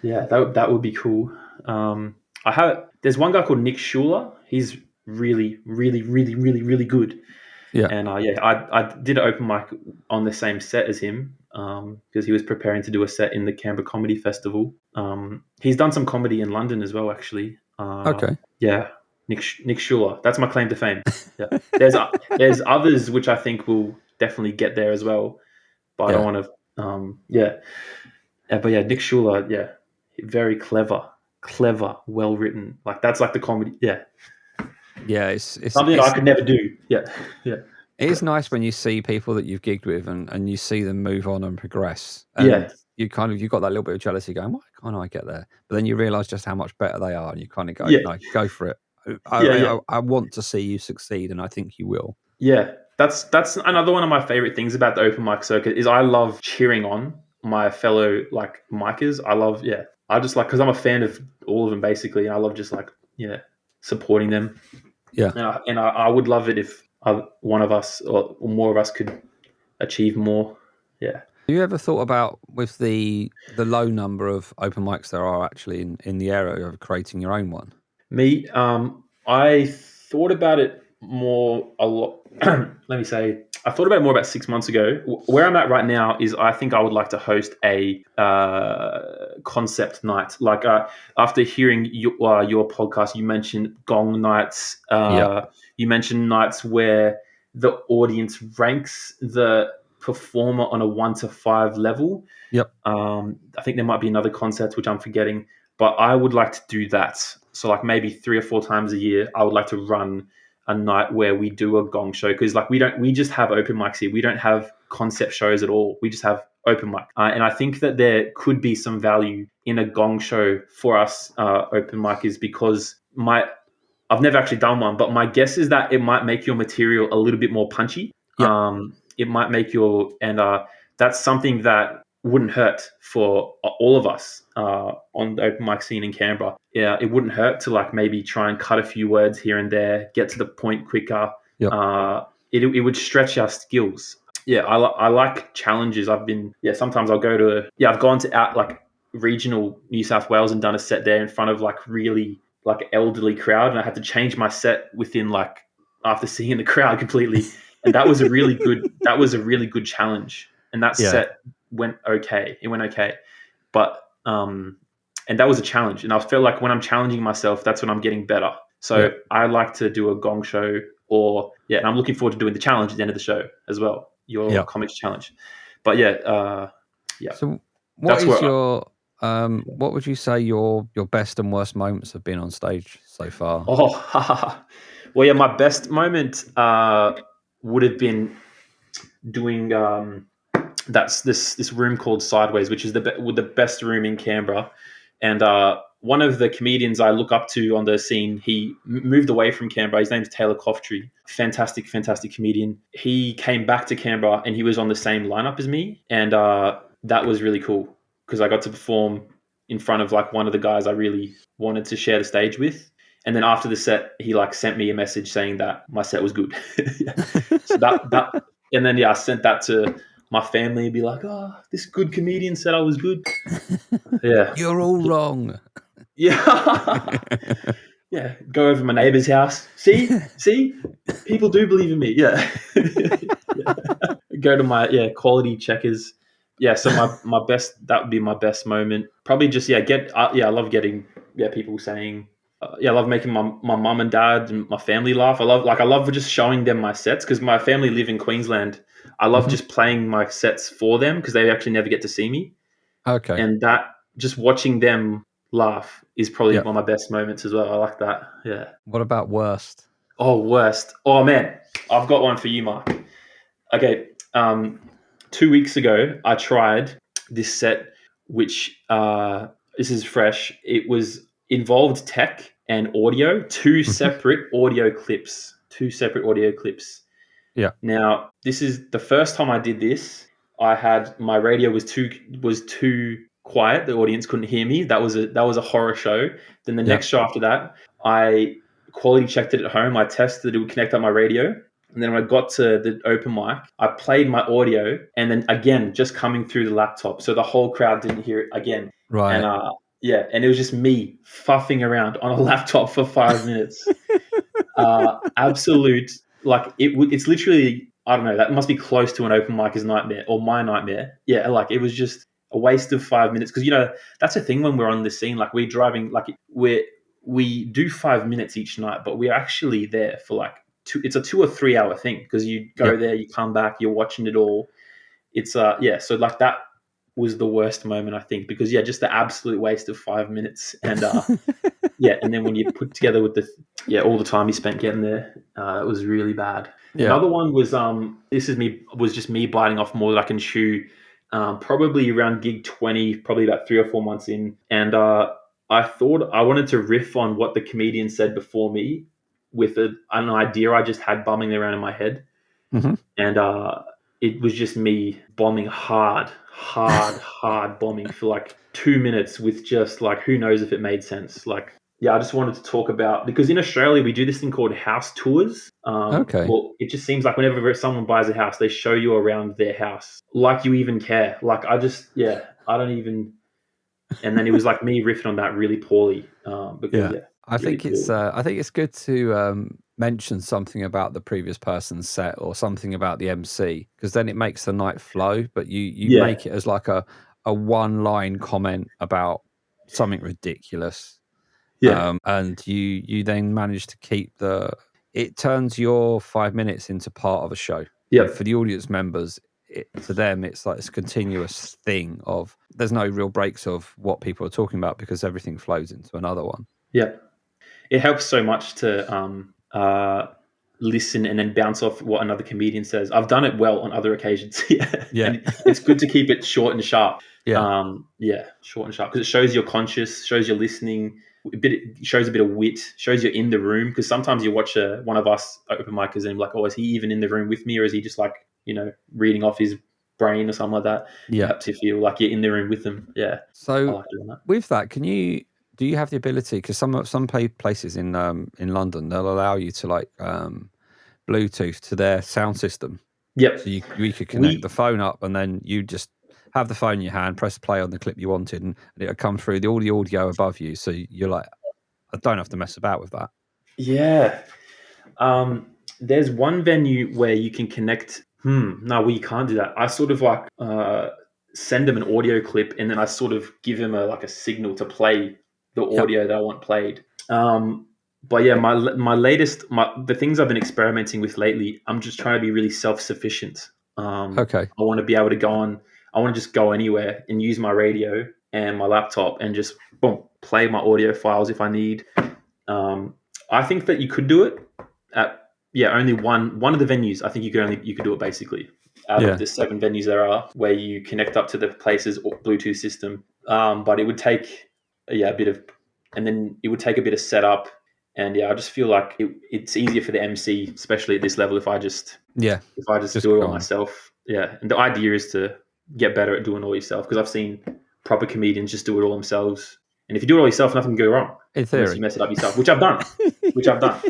yeah, that would be cool. There's one guy called Nick Schuler. He's really, really, really, really, really good. Yeah. And I did an open mic on the same set as him because he was preparing to do a set in the Canberra Comedy Festival. He's done some comedy in London as well, actually. Okay. Yeah, Nick Schuler. That's my claim to fame. Yeah. There's others which I think will definitely get there as well, but I don't want to. But yeah, Nick Schuler. Yeah, very clever, well written. Like that's like the comedy. Yeah. Yeah, it's something I could never do. Yeah. It is nice when you see people that you've gigged with and you see them move on and progress. And you've got that little bit of jealousy going, why can't I get there? But then you realise just how much better they are, and you kind of go, no, go for it. I want to see you succeed, and I think you will. Yeah, that's another one of my favorite things about the open mic circuit is I love cheering on my fellow like micers. I just like, because I'm a fan of all of them basically, and I love just like supporting them. Yeah, and I would love it if one of us or more of us could achieve more. Yeah. Have you ever thought about, with the low number of open mics there are actually in the area, of creating your own one? Me, I thought about it more a lot. Let me say, I thought about it more about 6 months ago. Where I'm at right now is I think I would like to host a concept night. Like after hearing your podcast, you mentioned gong nights. Yeah. You mentioned nights where the audience ranks the performer on a 1 to 5 level. Yep. I think there might be another concept which I'm forgetting, but I would like to do that. So like maybe 3 or 4 times a year, I would like to run a night where we do a gong show, because like we just have open mics here. We don't have concept shows at all. We just have open mic, and I think that there could be some value in a gong show for us open micers, because I've never actually done one, but my guess is that it might make your material a little bit more punchy. Yep. It might make that's something that wouldn't hurt for all of us on the open mic scene in Canberra. Yeah, it wouldn't hurt to like maybe try and cut a few words here and there, get to the point quicker. Yep. It would stretch our skills. Yeah, I like challenges. Sometimes I'll I've gone to out like regional New South Wales and done a set there in front of like really like elderly crowd, and I had to change my set within like after seeing the crowd completely, and that was a really good challenge. And that Yeah. set went okay. It went okay, but and that was a challenge. And I feel like when I'm challenging myself, that's when I'm getting better. So Yeah. I like to do a gong show, and I'm looking forward to doing the challenge at the end of the show as well. Your Yeah. comics challenge, but yeah. So That's where what would you say your best and worst moments have been on stage so far? well, yeah, my best moment would have been doing that's this room called Sideways, which is the best room in Canberra, and one of the comedians I look up to on the scene, he moved away from Canberra. His name's Taylor Coftree. Fantastic comedian. He came back to Canberra and he was on the same lineup as me, and that was really cool because I got to perform in front of like one of the guys I really wanted to share the stage with. And then after the set, he like sent me a message saying that my set was good. So and then I sent that to my family and be like, "Oh, this good comedian said I was good." Yeah, You're all wrong. yeah, yeah. Go over to my neighbor's house. See, people do believe in me. Yeah, yeah. Go to my quality checkers. Yeah, so my best, that would be my best moment. Probably just I love getting people saying I love making my mum and dad and my family laugh. I love just showing them my sets, because my family live in Queensland. I love Mhm. just playing my sets for them because they actually never get to see me, Okay. and that just watching them laugh is probably Yeah. one of my best moments as well. I like that. Yeah. What about worst? Oh, worst. Oh man, I've got one for you, Mark. Okay. 2 weeks ago, I tried this set, which this is fresh. It was involved tech and audio, two Mhm. separate audio clips. Two separate audio clips. Yeah. Now, this is the first time I did this. I had my radio was too quiet. The audience couldn't hear me. That was a horror show. Then the Yeah. next show after that, I quality checked it at home. I tested it would connect up my radio. And then when I got to the open mic, I played my audio, and then again, just coming through the laptop. So the whole crowd didn't hear it again. And Right. and it was just me fuffing around on a laptop for 5 minutes. Absolute, like it's literally, I don't know, that must be close to an open micer's nightmare or my nightmare. Yeah, like it was just a waste of 5 minutes, because that's the thing when we're on the scene, like we're driving, like we do 5 minutes each night, but we're actually there for like it's a 2 or 3 hour thing, because you go Yep. there, you come back, you're watching it all. It's so like that was the worst moment, I think, because just the absolute waste of 5 minutes. And and then when you put together with all the time you spent getting there, it was really bad. Yeah. Another one was just me biting off more than I can chew, probably around gig 20, probably about 3 or 4 months in, and I thought I wanted to riff on what the comedian said before me with an idea I just had bumming around in my head, Mhm. and it was just me bombing hard bombing for like 2 minutes with just like, who knows if it made sense. Like, I just wanted to talk about, because in Australia we do this thing called house tours. Okay. Well, it just seems like whenever someone buys a house, they show you around their house, like you even care. Like I don't even. And then it was like me riffing on that really poorly, because Yeah. I Really think it's cool. good to mention something about the previous person's set or something about the MC, because then it makes the night flow. But you Yeah, make it as like a one line comment about something ridiculous, yeah, and you then manage to keep it turns your 5 minutes into part of a show. And yep, for the audience members, to them, it's like this continuous thing of there's no real breaks of what people are talking about because everything flows into another one. yep. It helps so much to listen and then bounce off what another comedian says. I've done it well on other occasions, yeah, Yeah. and it's good to keep it short and sharp. Yeah. Yeah, short and sharp because it shows you're conscious, shows you're listening. Shows a bit of wit, shows you're in the room. Because sometimes you watch one of us open micers and like, oh, is he even in the room with me, or is he just like reading off his brain or something like that? It Yeah. helps you feel like you're in the room with them. Yeah, I So like doing that. with that, do you have the ability? Because some places in London, they'll allow you to like Bluetooth to their sound system. Yep, So we could connect we the phone up, and then you just have the phone in your hand, press play on the clip you wanted, and it'll come through all the audio above you. So you're like, I don't have to mess about with that. yeah. There's one venue where you can connect. No, we can't do that. I sort of like send them an audio clip, and then I sort of give them like a signal to play the Yep. audio that I want played. But yeah, the things I've been experimenting with lately, I'm just trying to be really self sufficient. Okay. I want to be able to go on. I want to just go anywhere and use my radio and my laptop and just boom play my audio files if I need. Um, I think that you could do it at only one of the venues. I think you could do it basically out of Yeah. the 7 venues there are where you connect up to the place's Bluetooth system. But it would take a bit of, and then it would take a bit of setup. And I just feel like it's easier for the MC, especially at this level, if I just Just do it go all on. myself. Yeah, and the idea is to get better at doing it all yourself because I've seen proper comedians just do it all themselves. And if you do it all yourself, nothing can go wrong In unless you theory. mess it up yourself, which I've done. Which I've done.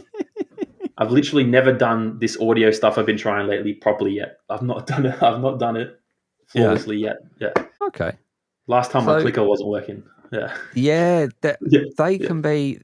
I've literally never done this audio stuff I've been trying lately properly yet. I've not done it. I've not done it Yeah. flawlessly yet. Yeah. Okay. Last time my So clicker wasn't working. Yeah. yeah, Yeah. they Yeah. can be.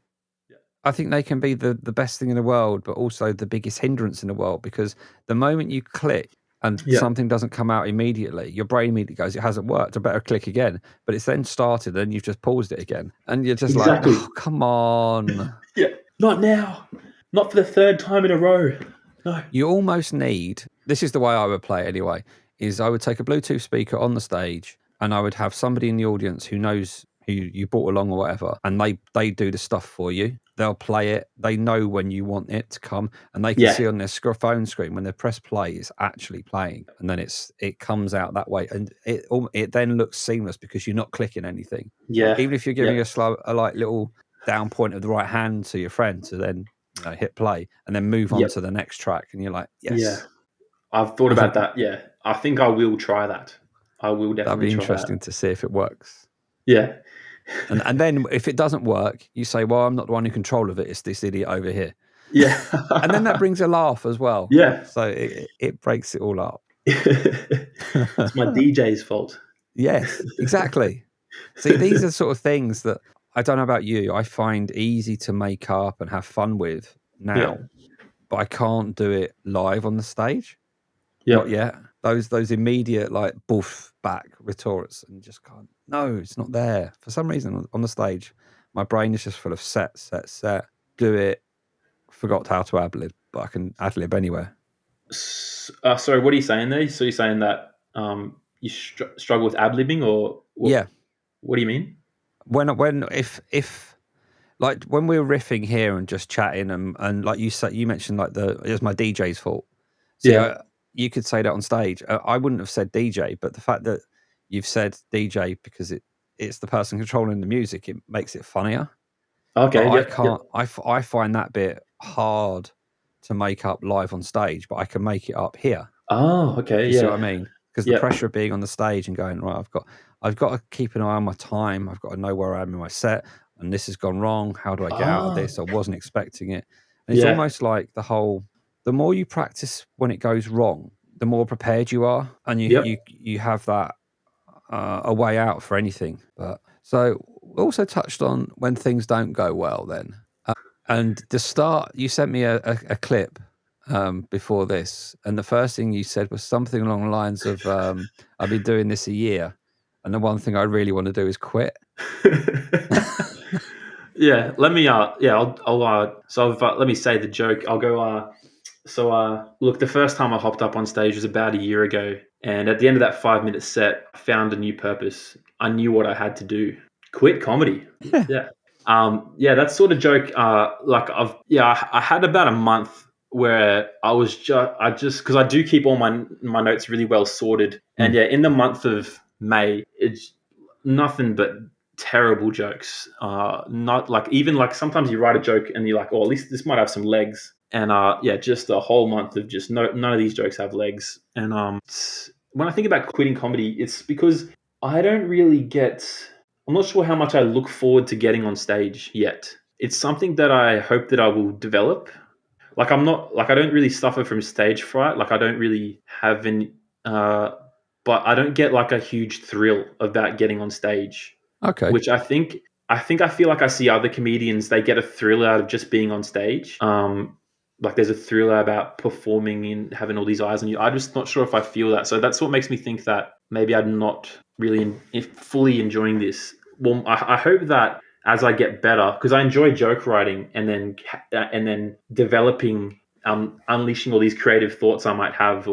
I think they can be the best thing in the world, but also the biggest hindrance in the world, because the moment you click and Yeah. something doesn't come out immediately, your brain immediately goes, it hasn't worked, I better click again. But it's then started and you've just paused it again. And you're just like, Exactly. oh, come on. Yeah. Not now. Not for the 3rd time in a row. No. You almost need, this is the way I would play it anyway, is I would take a Bluetooth speaker on the stage and I would have somebody in the audience who knows who you brought along or whatever, and they do the stuff for you. They'll play it. They know when you want it to come, and they can see on their phone screen when they press play, it's actually playing, and then it comes out that way, and it then looks seamless because you're not clicking anything. Yeah. Even if you're giving a like little down point of the right hand to your friend to then hit play and then move on to the next track, and you're like, yes. Yeah. I've thought about that. Yeah. I think I will try that. I will That'd definitely be try interesting that. to see if it works. Yeah. And then if it doesn't work, you say, well, I'm not the one in control of it. It's this idiot over here. Yeah. And then that brings a laugh as well. Yeah. So it breaks it all up. It's my DJ's fault. Yes, exactly. See, these are sort of things that I don't know about you. I find easy to make up and have fun with now, but I can't do it live on the stage. Not yet. Those immediate like boof back retorts and just can't. No, it's not there for some reason on the stage. My brain is just full of set. Do it. Forgot how to ad lib, but I can ad lib anywhere. Sorry, what are you saying there? So you're saying that you struggle with ad libbing, or what? Yeah. What do you mean? If like when we were riffing here and just chatting and like you said, you mentioned like it was my DJ's fault. So you could say that on stage. I wouldn't have said DJ, but the fact that you've said DJ because it's the person controlling the music, it makes it funnier. Okay. But I can't. I find that bit hard to make up live on stage, but I can make it up here. Oh, okay. Do you see what I mean? Because the Yep. pressure of being on the stage and going, right, I've got to keep an eye on my time. I've got to know where I am in my set, and this has gone wrong. How do I get out of this? I wasn't expecting it. And it's almost like the more you practice when it goes wrong, the more prepared you are, and you have that a way out for anything. But so we also touched on when things don't go well then. And the start, you sent me a clip before this, and the first thing you said was something along the lines of, "I've been doing this a year, and the one thing I really want to do is quit." Yeah, let me. Let me say the joke. I'll go. Look, the first time I hopped up on stage was about a year ago, and at the end of that 5 minute set, I found a new purpose. I knew what I had to do: quit comedy. Yeah. Yeah. Yeah, that sort of joke. I had about a month where I just because I do keep all my notes really well sorted, and yeah, in the month of May, it's nothing but terrible jokes. Not like even like sometimes you write a joke and you're like, oh, at least this might have some legs. And yeah, just a whole month of just none of these jokes have legs. And when I think about quitting comedy, it's because I don't really get. I'm not sure how much I look forward to getting on stage yet. It's something that I hope that I will develop. Like I'm not like I don't really suffer from stage fright. Like I don't really have any. But I don't get like a huge thrill about getting on stage, Okay. which I feel like I see other comedians, they get a thrill out of just being on stage. Like there's a thrill about performing and having all these eyes on you. I'm just not sure if I feel that. So that's what makes me think that maybe I'm not really fully enjoying this. Well, I hope that as I get better, because I enjoy joke writing and then developing, unleashing all these creative thoughts I might have,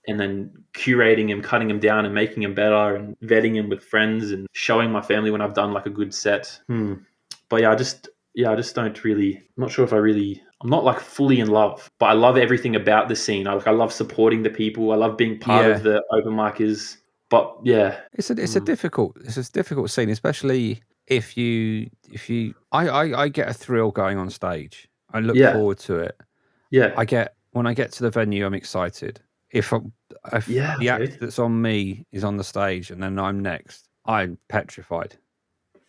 and then curating them, cutting them down, and making them better, and vetting them with friends, and showing my family when I've done like a good set. But I just don't really. I'm not sure if I really. I'm not like fully in love, but I love everything about the scene. I love supporting the people. I love being part of the open micers. But yeah, it's a difficult scene, especially if you I get a thrill going on stage. I look forward to it. Yeah. When I get to the venue, I'm excited. If the act that's on me is on the stage and then I'm next, I'm petrified.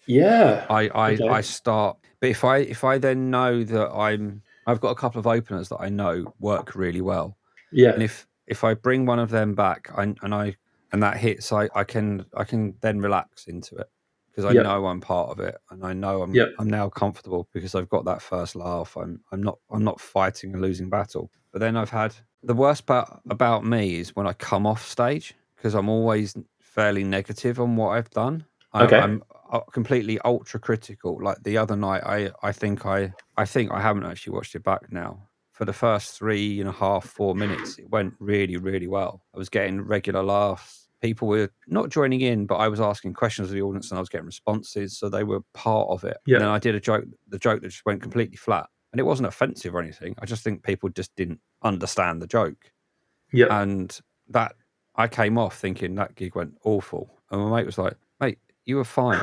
Yeah. I start. But if I then know that I've got a couple of openers that I know work really well. Yeah. And if I bring one of them back and that hits, I can then relax into it because I know I'm part of it and I know I'm now comfortable because I've got that first laugh. I'm not fighting a losing battle. But then I've had the worst part about me is when I come off stage because I'm always fairly negative on what I've done. I'm completely ultra critical. Like the other night, I think I haven't actually watched it back now. For the first 3.5, 4 minutes, it went really, really well. I was getting regular laughs. People were not joining in, but I was asking questions of the audience and I was getting responses. So they were part of it. And then I did the joke that just went completely flat. And it wasn't offensive or anything. I just think people just didn't understand the joke. And that I came off thinking that gig went awful. And my mate was like, mate, you were fine.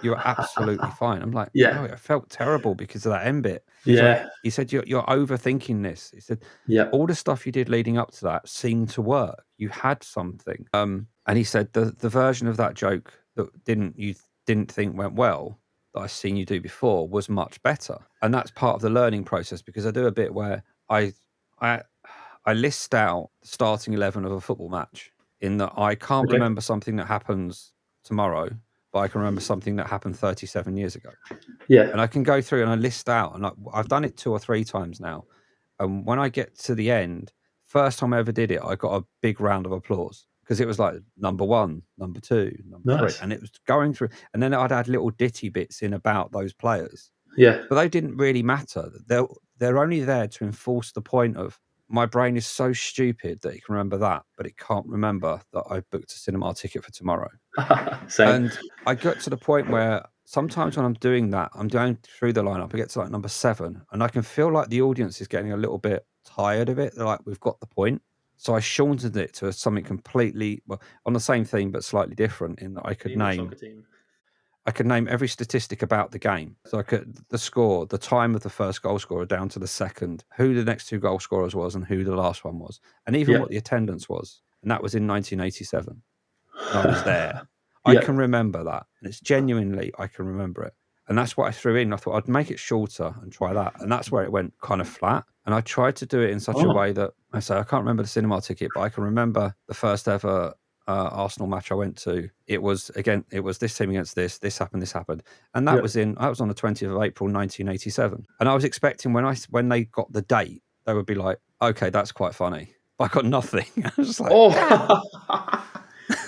You were absolutely fine. I'm like, no, it felt terrible because of that end bit. He said, you're overthinking this. He said, all the stuff you did leading up to that seemed to work. You had something. And he said the version of that joke that you didn't think went well that I've seen you do before was much better. And that's part of the learning process because I do a bit where I list out the starting 11 of a football match in that I can't remember something that happens tomorrow, but I can remember something that happened 37 years ago. And I can go through and I list out, and I've done it 2 or 3 times now. And when I get to the end, first time I ever did it, I got a big round of applause because it was like number 1, number 2, number 3. And it was going through. And then I'd add little ditty bits in about those players. But they didn't really matter. They're only there to enforce the point of my brain is so stupid that it can remember that, but it can't remember that I booked a cinema ticket for tomorrow. And I got to the point where sometimes when I'm doing that, I'm going through the lineup, I get to like number 7, and I can feel like the audience is getting a little bit tired of it. They're like, we've got the point. So I shortened it to something completely, well, on the same theme, but slightly different in that I could name every statistic about the game. So the score, the time of the first goal scorer down to the second, who the next 2 goal scorers was and who the last one was, and even what the attendance was. And that was in 1987. And I was there. I can remember that. And it's genuinely, I can remember it. And that's what I threw in. I thought I'd make it shorter and try that. And that's where it went kind of flat. And I tried to do it in such a way that I say, I can't remember the cinema ticket, but I can remember the first ever Arsenal match I went to, it was this team against this happened, and that was on the 20th of April 1987, and I was expecting when they got the date, they would be like, okay, that's quite funny, but I got nothing. I was just like, damn.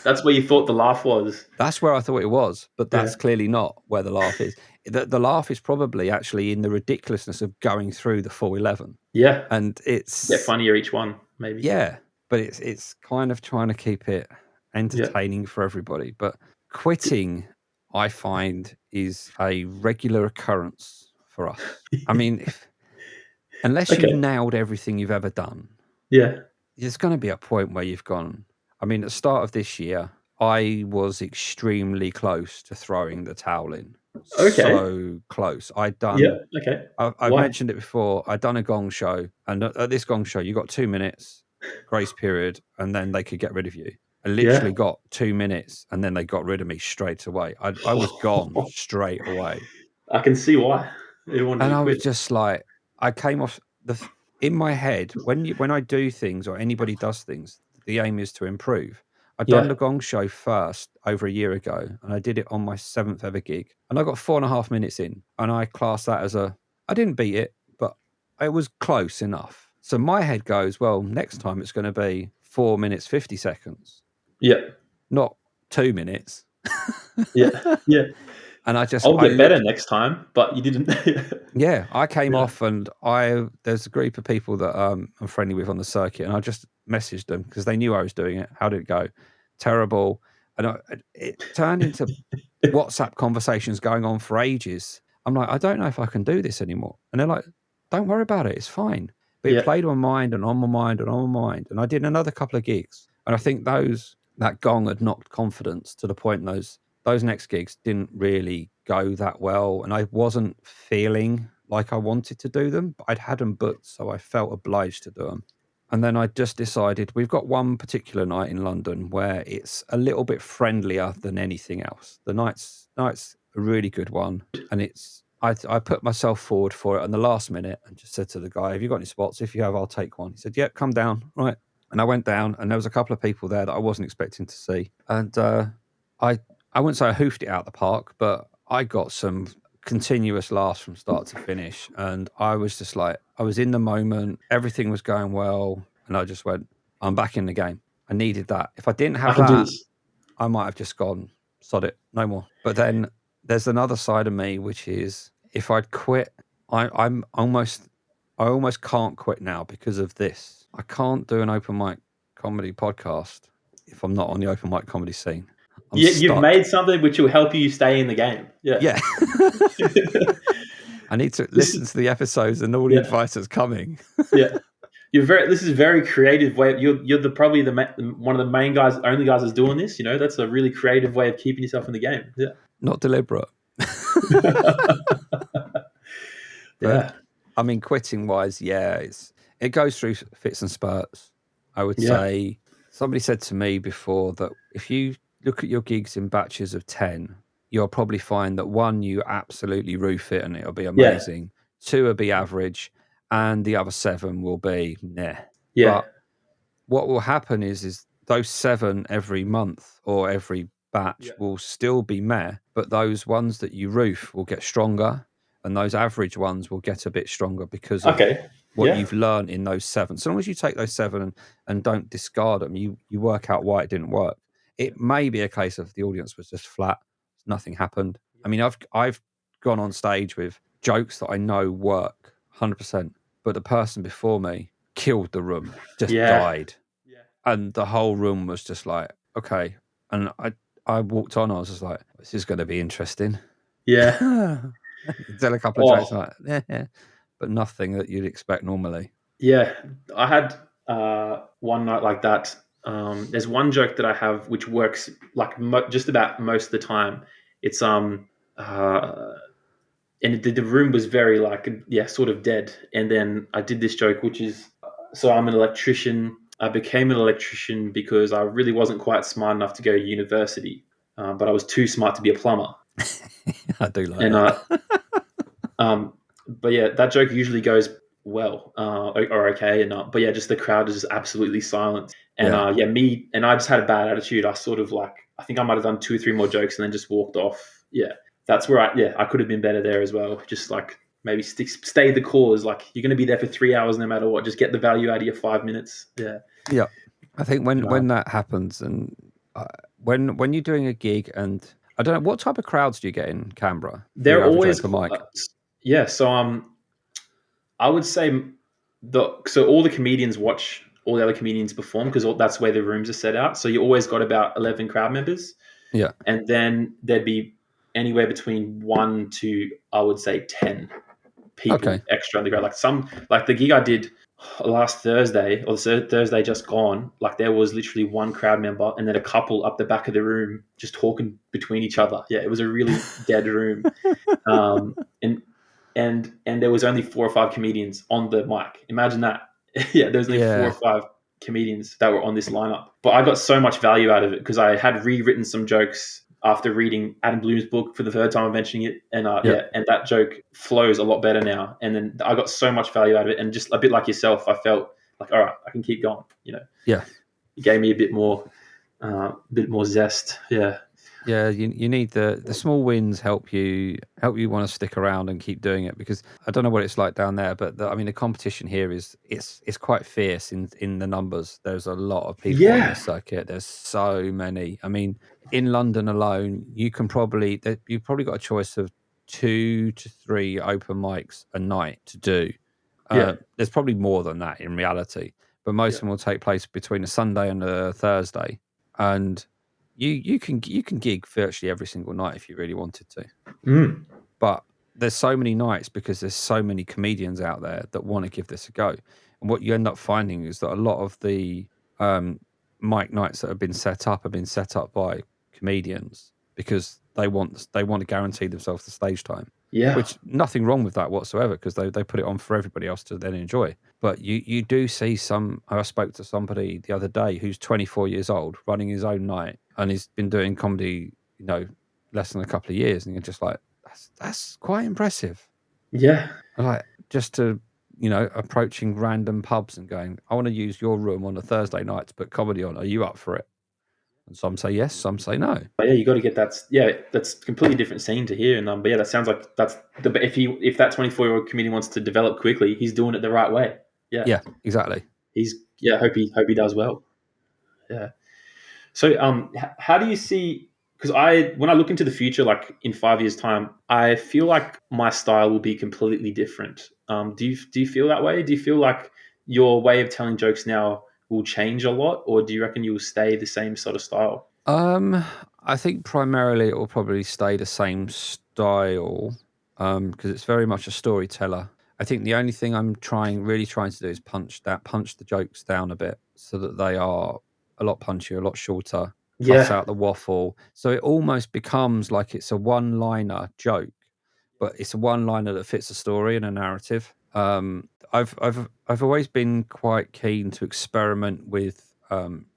That's where you thought the laugh was. That's where I thought it was, but that's clearly not where the laugh is. The laugh is probably actually in the ridiculousness of going through the full 11. Yeah, and it's get funnier each one, maybe. Yeah, but it's kind of trying to keep it entertaining for everybody. But quitting, I find, is a regular occurrence for us. I mean, unless you've nailed everything you've ever done, there's going to be a point where you've gone. I mean, at the start of this year, I was extremely close to throwing the towel in. So close. I've mentioned it before. I'd done a gong show, and at this gong show, you got 2 minutes grace period, and then they could get rid of you. I literally got 2 minutes, and then they got rid of me straight away. I was gone straight away. I can see why. And I was just like, I came off in my head when I do things or anybody does things, the aim is to improve. I'd done the gong show first over a year ago, and I did it on my 7th ever gig, and I got 4.5 minutes in, and I classed that as I didn't beat it, but it was close enough. So my head goes, well, next time it's going to be 4 minutes 50 seconds. Not 2 minutes. And I'll get better next time, but you didn't. I came off, and there's a group of people that I'm friendly with on the circuit, and I just messaged them because they knew I was doing it. How did it go? Terrible. And it turned into WhatsApp conversations going on for ages. I'm like, I don't know if I can do this anymore. And they're like, don't worry about it. It's fine. But it played on my mind and on my mind and on my mind. And I did another couple of gigs. And I think that gong had knocked confidence to the point those next gigs didn't really go that well. And I wasn't feeling like I wanted to do them, but I'd had them booked, so I felt obliged to do them. And then I just decided we've got one particular night in London where it's a little bit friendlier than anything else. The night's a really good one. And I put myself forward for it on the last minute and just said to the guy, have you got any spots? If you have, I'll take one. He said, yeah, come down. Right. And I went down, and there was a couple of people there that I wasn't expecting to see. And I wouldn't say I hoofed it out the park, but I got some continuous laughs from start to finish. And I was just like, I was in the moment. Everything was going well. And I just went, I'm back in the game. I needed that. If I didn't have that, I might have just gone, sod it, no more. But then there's another side of me, which is if I'd quit, I almost can't quit now because of this. I can't do an open mic comedy podcast if I'm not on the open mic comedy scene. You've made something which will help you stay in the game. Yeah. I need to listen to the episodes and all the advice that's coming. This is a very creative way. You're probably one of the main guys, only guys that's doing this. That's a really creative way of keeping yourself in the game. Yeah. Not deliberate. I mean, quitting wise, it goes through fits and spurts. I would say somebody said to me before that if you look at your gigs in batches of 10, you'll probably find that 1, you absolutely roof it and it'll be amazing. 2 will be average, and the other 7 will be nah. But what will happen is those 7 every month or every batch will still be meh, but those ones that you roof will get stronger, and those average ones will get a bit stronger because of what you've learned in those 7. So long as you take those 7 and don't discard them, you work out why it didn't work. It may be a case of the audience was just flat, nothing happened. I mean, I've gone on stage with jokes that I know work 100%, but the person before me killed the room, just died. And the whole room was just like, okay. And I walked on, I was just like, this is going to be interesting. Yeah. Tell a couple of jokes like, but nothing that you'd expect normally. Yeah. I had one night like that. There's one joke that I have which works like just about most of the time. It's and the room was very like sort of dead. And then I did this joke, which is so I'm an electrician. I became an electrician because I really wasn't quite smart enough to go to university, but I was too smart to be a plumber. I do like that. But yeah, that joke usually goes well or okay, but yeah, just the crowd is just absolutely silent. And I just had a bad attitude. I sort of like, I think I might have done 2 or 3 more jokes and then just walked off. Yeah, that's where I could have been better there as well. Just like maybe stay the cause. Like you're going to be there for 3 hours no matter what. Just get the value out of your 5 minutes. Yeah. Yeah. I think when that happens, and when you're doing a gig, and I don't know, what type of crowds do you get in Canberra? They're always open mic? So I would say so all the comedians watch all the other comedians perform because that's where the rooms are set out. So you always got about 11 crowd members. Yeah. And then there'd be anywhere between 1 to, I would say, 10 people extra on the crowd. Like the gig I did last Thursday, or the Thursday just gone, like there was literally 1 crowd member and then a couple up the back of the room just talking between each other. Yeah, it was a really dead room. And there was only 4 or 5 comedians on the mic. Imagine that. Yeah, there was only 4 or 5 comedians that were on this lineup. But I got so much value out of it because I had rewritten some jokes after reading Adam Bloom's book for the 3rd time of mentioning it. And and that joke flows a lot better now. And then I got so much value out of it. And just a bit like yourself, I felt like, all right, I can keep going. Yeah. It gave me a bit more zest. Yeah. Yeah, you need the small wins help you want to stick around and keep doing it, because I don't know what it's like down there, but the competition here is it's quite fierce in the numbers. There's a lot of people on this circuit. There's so many. I mean, in London alone, you've probably got a choice of 2 to 3 open mics a night to do. There's probably more than that in reality, but most of them will take place between a Sunday and a Thursday, and you can gig virtually every single night if you really wanted to. But there's so many nights because there's so many comedians out there that want to give this a go. And what you end up finding is that a lot of the mic nights that have been set up by comedians because they want to guarantee themselves the stage time. Yeah. Which, nothing wrong with that whatsoever, because they put it on for everybody else to then enjoy. But you do see some. I spoke to somebody the other day who's 24 years old, running his own night, and he's been doing comedy, less than a couple of years, and you're just like, that's quite impressive. Yeah. Like, just to approaching random pubs and going, I want to use your room on a Thursday night to put comedy on. Are you up for it? And some say yes, some say no. But yeah, you got to get that. Yeah, that's a completely different scene to hear. And but yeah, that sounds like that's if that 24-year-old comedian wants to develop quickly, he's doing it the right way. Yeah. Yeah, exactly. Hope he does well. Yeah. So how do you see? Because when I look into the future, like in 5 years' time, I feel like my style will be completely different. Do you feel that way? Do you feel like your way of telling jokes now will change a lot, or do you reckon you will stay the same sort of style? I think primarily it will probably stay the same style, because it's very much a storyteller. I think the only thing I'm really trying to do is punch the jokes down a bit so that they are a lot punchier, a lot shorter, cuts out the waffle. So it almost becomes like it's a one-liner joke, but it's a one-liner that fits a story and a narrative. I've always been quite keen to experiment with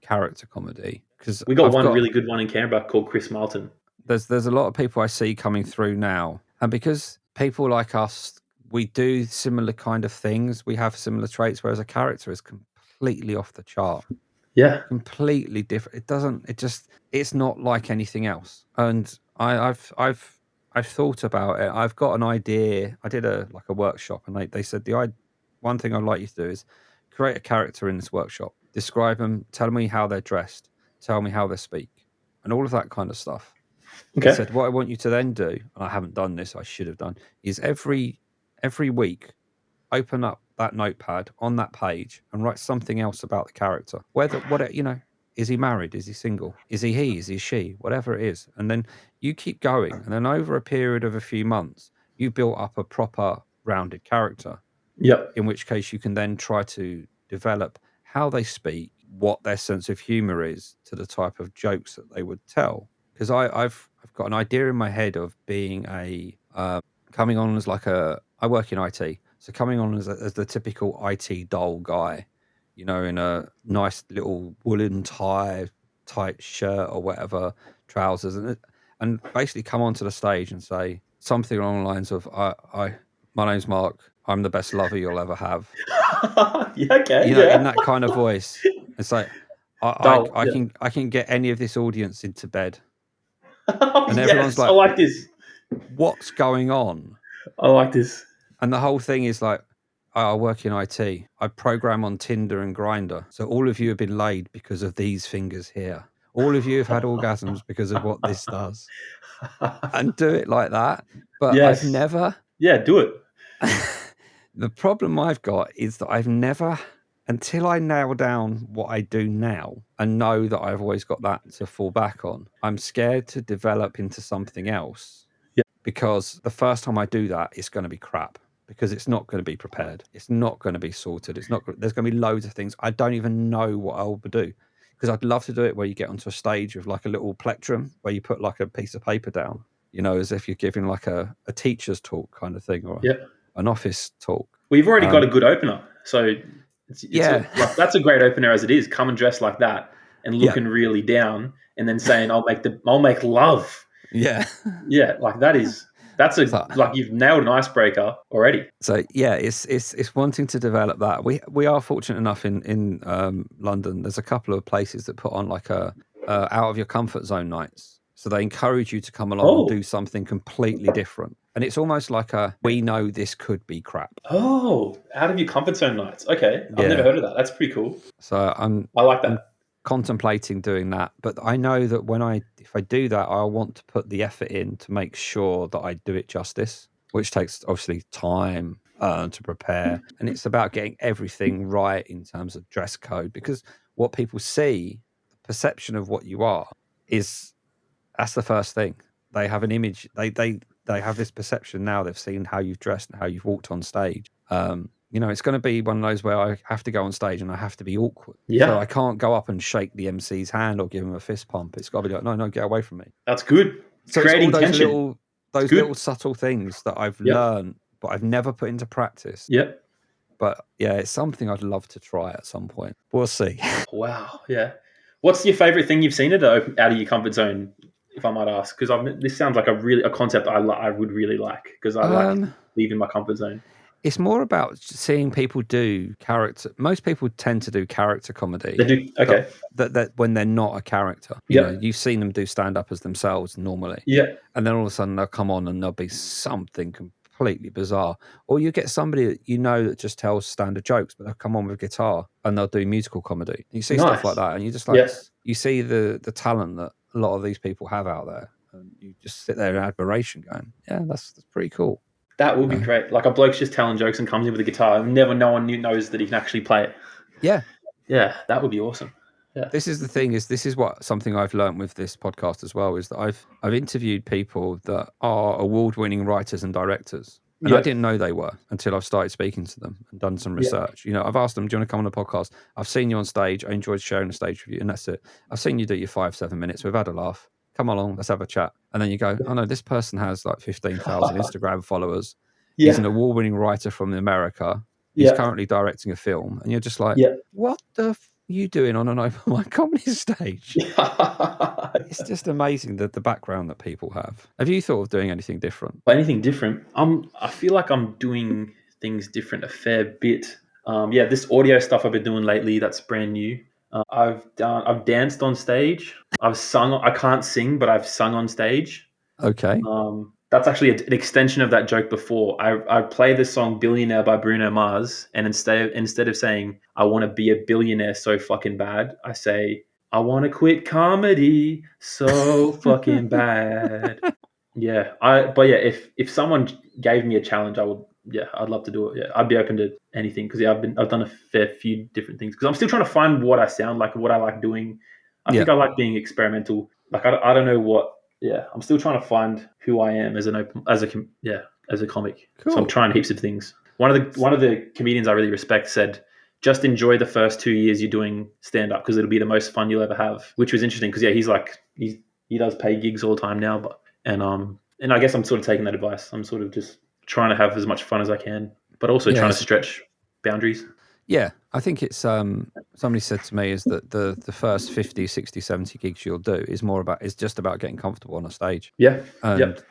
character comedy, because we got one really good one in Canberra called Chris Martin. There's a lot of people I see coming through now, and because people like us, we do similar kind of things, we have similar traits, whereas a character is completely off the chart. Yeah, completely different. It's not like anything else. And I've thought about it. I've got an idea. I did a workshop, and they said one thing I'd like you to do is create a character in this workshop. Describe them. Tell me how they're dressed. Tell me how they speak, and all of that kind of stuff. Okay. They said what I want you to then do, and I haven't done this. I should have done, is every week open up that notepad on that page and write something else about the character. Is he married? Is he single? Is he? Is he she? Whatever it is. And then you keep going. And then over a period of a few months, you build up a proper rounded character. Yep. In which case you can then try to develop how they speak, what their sense of humor is to the type of jokes that they would tell. Because I've got an idea in my head of being coming on as I work in IT. So coming on as the typical IT dull guy, in a nice little woolen tie, tight shirt or whatever, trousers, and basically come onto the stage and say something along the lines of, my name's Marc, I'm the best lover you'll ever have. Yeah, okay. In that kind of voice. It's like, Dull. I can get any of this audience into bed, Oh, and everyone's yes, I like, like this. "What's going on?" I like this. And the whole thing is like, I work in IT. I program on Tinder and Grinder. So all of you have been laid because of these fingers here. All of you have had orgasms because of what this does. And do it like that. But I've Yes. never. Yeah, do it. The problem I've got is that I've never, until I nail down what I do now and know that I've always got that to fall back on, I'm scared to develop into something else. Yeah. Because the first time I do that, it's going to be crap. Because it's not going to be prepared. It's not going to be sorted. It's not. There's going to be loads of things. I don't even know what I'll do. Because I'd love to do it where you get onto a stage of like a little plectrum where you put like a piece of paper down, you know, as if you're giving like a teacher's talk kind of thing, or an office talk. Well, you've already got a good opener. So Yeah. that's a great opener as it is. Come and dress like that and looking really down and then saying, I'll make love. Yeah. Yeah. Like that's like you've nailed an icebreaker already. So yeah, it's wanting to develop that. We are fortunate enough in London. There's a couple of places that put on like a out of your comfort zone nights. So they encourage you to come along and do something completely different. And it's almost like we know this could be crap. Oh, out of your comfort zone nights. Okay. I've never heard of that. That's pretty cool. So I like that. I'm contemplating doing that, but I know that if I do that, I want to put the effort in to make sure that I do it justice, which takes obviously time to prepare. And it's about getting everything right in terms of dress code, because what people see, the perception of what you are, that's the first thing. They have an image. They have this perception now. They've seen how you've dressed and how you've walked on stage. You know, it's going to be one of those where I have to go on stage and I have to be awkward. Yeah. So I can't go up and shake the MC's hand or give him a fist pump. It's got to be like, no, get away from me. That's good. So creating it's all tension. those little subtle things that I've learned, but I've never put into practice. Yep. But yeah, it's something I'd love to try at some point. We'll see. Wow. Yeah. What's your favorite thing you've seen out of your comfort zone, if I might ask? Because this sounds like a concept I would really like, because I like leaving my comfort zone. It's more about seeing people do character. Most people tend to do character comedy. They do. Okay. That when they're not a character. You know, you've seen them do stand up as themselves normally. Yeah. And then all of a sudden they'll come on and there'll be something completely bizarre. Or you get somebody that you know that just tells standard jokes, but they'll come on with guitar and they'll do musical comedy. You see stuff like that, and you just like you see the talent that a lot of these people have out there, and you just sit there in admiration, going, "Yeah, that's pretty cool." That would be great. Like a bloke's just telling jokes and comes in with a guitar, and no one knows that he can actually play it. Yeah. Yeah, that would be awesome. Yeah. This is the thing, this is something I've learned with this podcast as well, is that I've interviewed people that are award-winning writers and directors. And I didn't know they were until I've started speaking to them and done some research. You know, I've asked them, do you want to come on a podcast? I've seen you on stage. I enjoyed sharing the stage with you, and that's it. I've seen you do your 5-7 minutes. We've had a laugh. Come along, let's have a chat. And then you go, oh no, this person has like 15,000 Instagram followers. Yeah. He's an award-winning writer from America. He's currently directing a film. And you're just like, what the are you doing on an open mic comedy stage? It's just amazing the background that people have. Have you thought of doing anything different? Anything different? I feel like I'm doing things different a fair bit. This audio stuff I've been doing lately, that's brand new. I've danced on stage. I've sung. I can't sing, but I've sung on stage. Okay. That's actually an extension of that joke before. I play the song "Billionaire" by Bruno Mars, and instead of saying I want to be a billionaire so fucking bad, I say I want to quit comedy so fucking bad. Yeah, if someone gave me a challenge, I would. Yeah, I'd love to do it. Yeah, I'd be open to anything, because I've done a fair few different things, because I'm still trying to find what I sound like and what I like doing. I think I like being experimental. Like I don't know what. Yeah, I'm still trying to find who I am as a comic. Cool. So I'm trying heaps of things. One of the comedians I really respect said, just enjoy the first 2 years you're doing stand up, because it'll be the most fun you'll ever have. Which was interesting, because he does pay gigs all the time now, and I guess I'm sort of taking that advice. I'm sort of just trying to have as much fun as I can, but also trying to stretch boundaries. Yeah, I think it's somebody said to me is that the first 50, 60, 70 gigs you'll do is just about getting comfortable on a stage. Yeah. And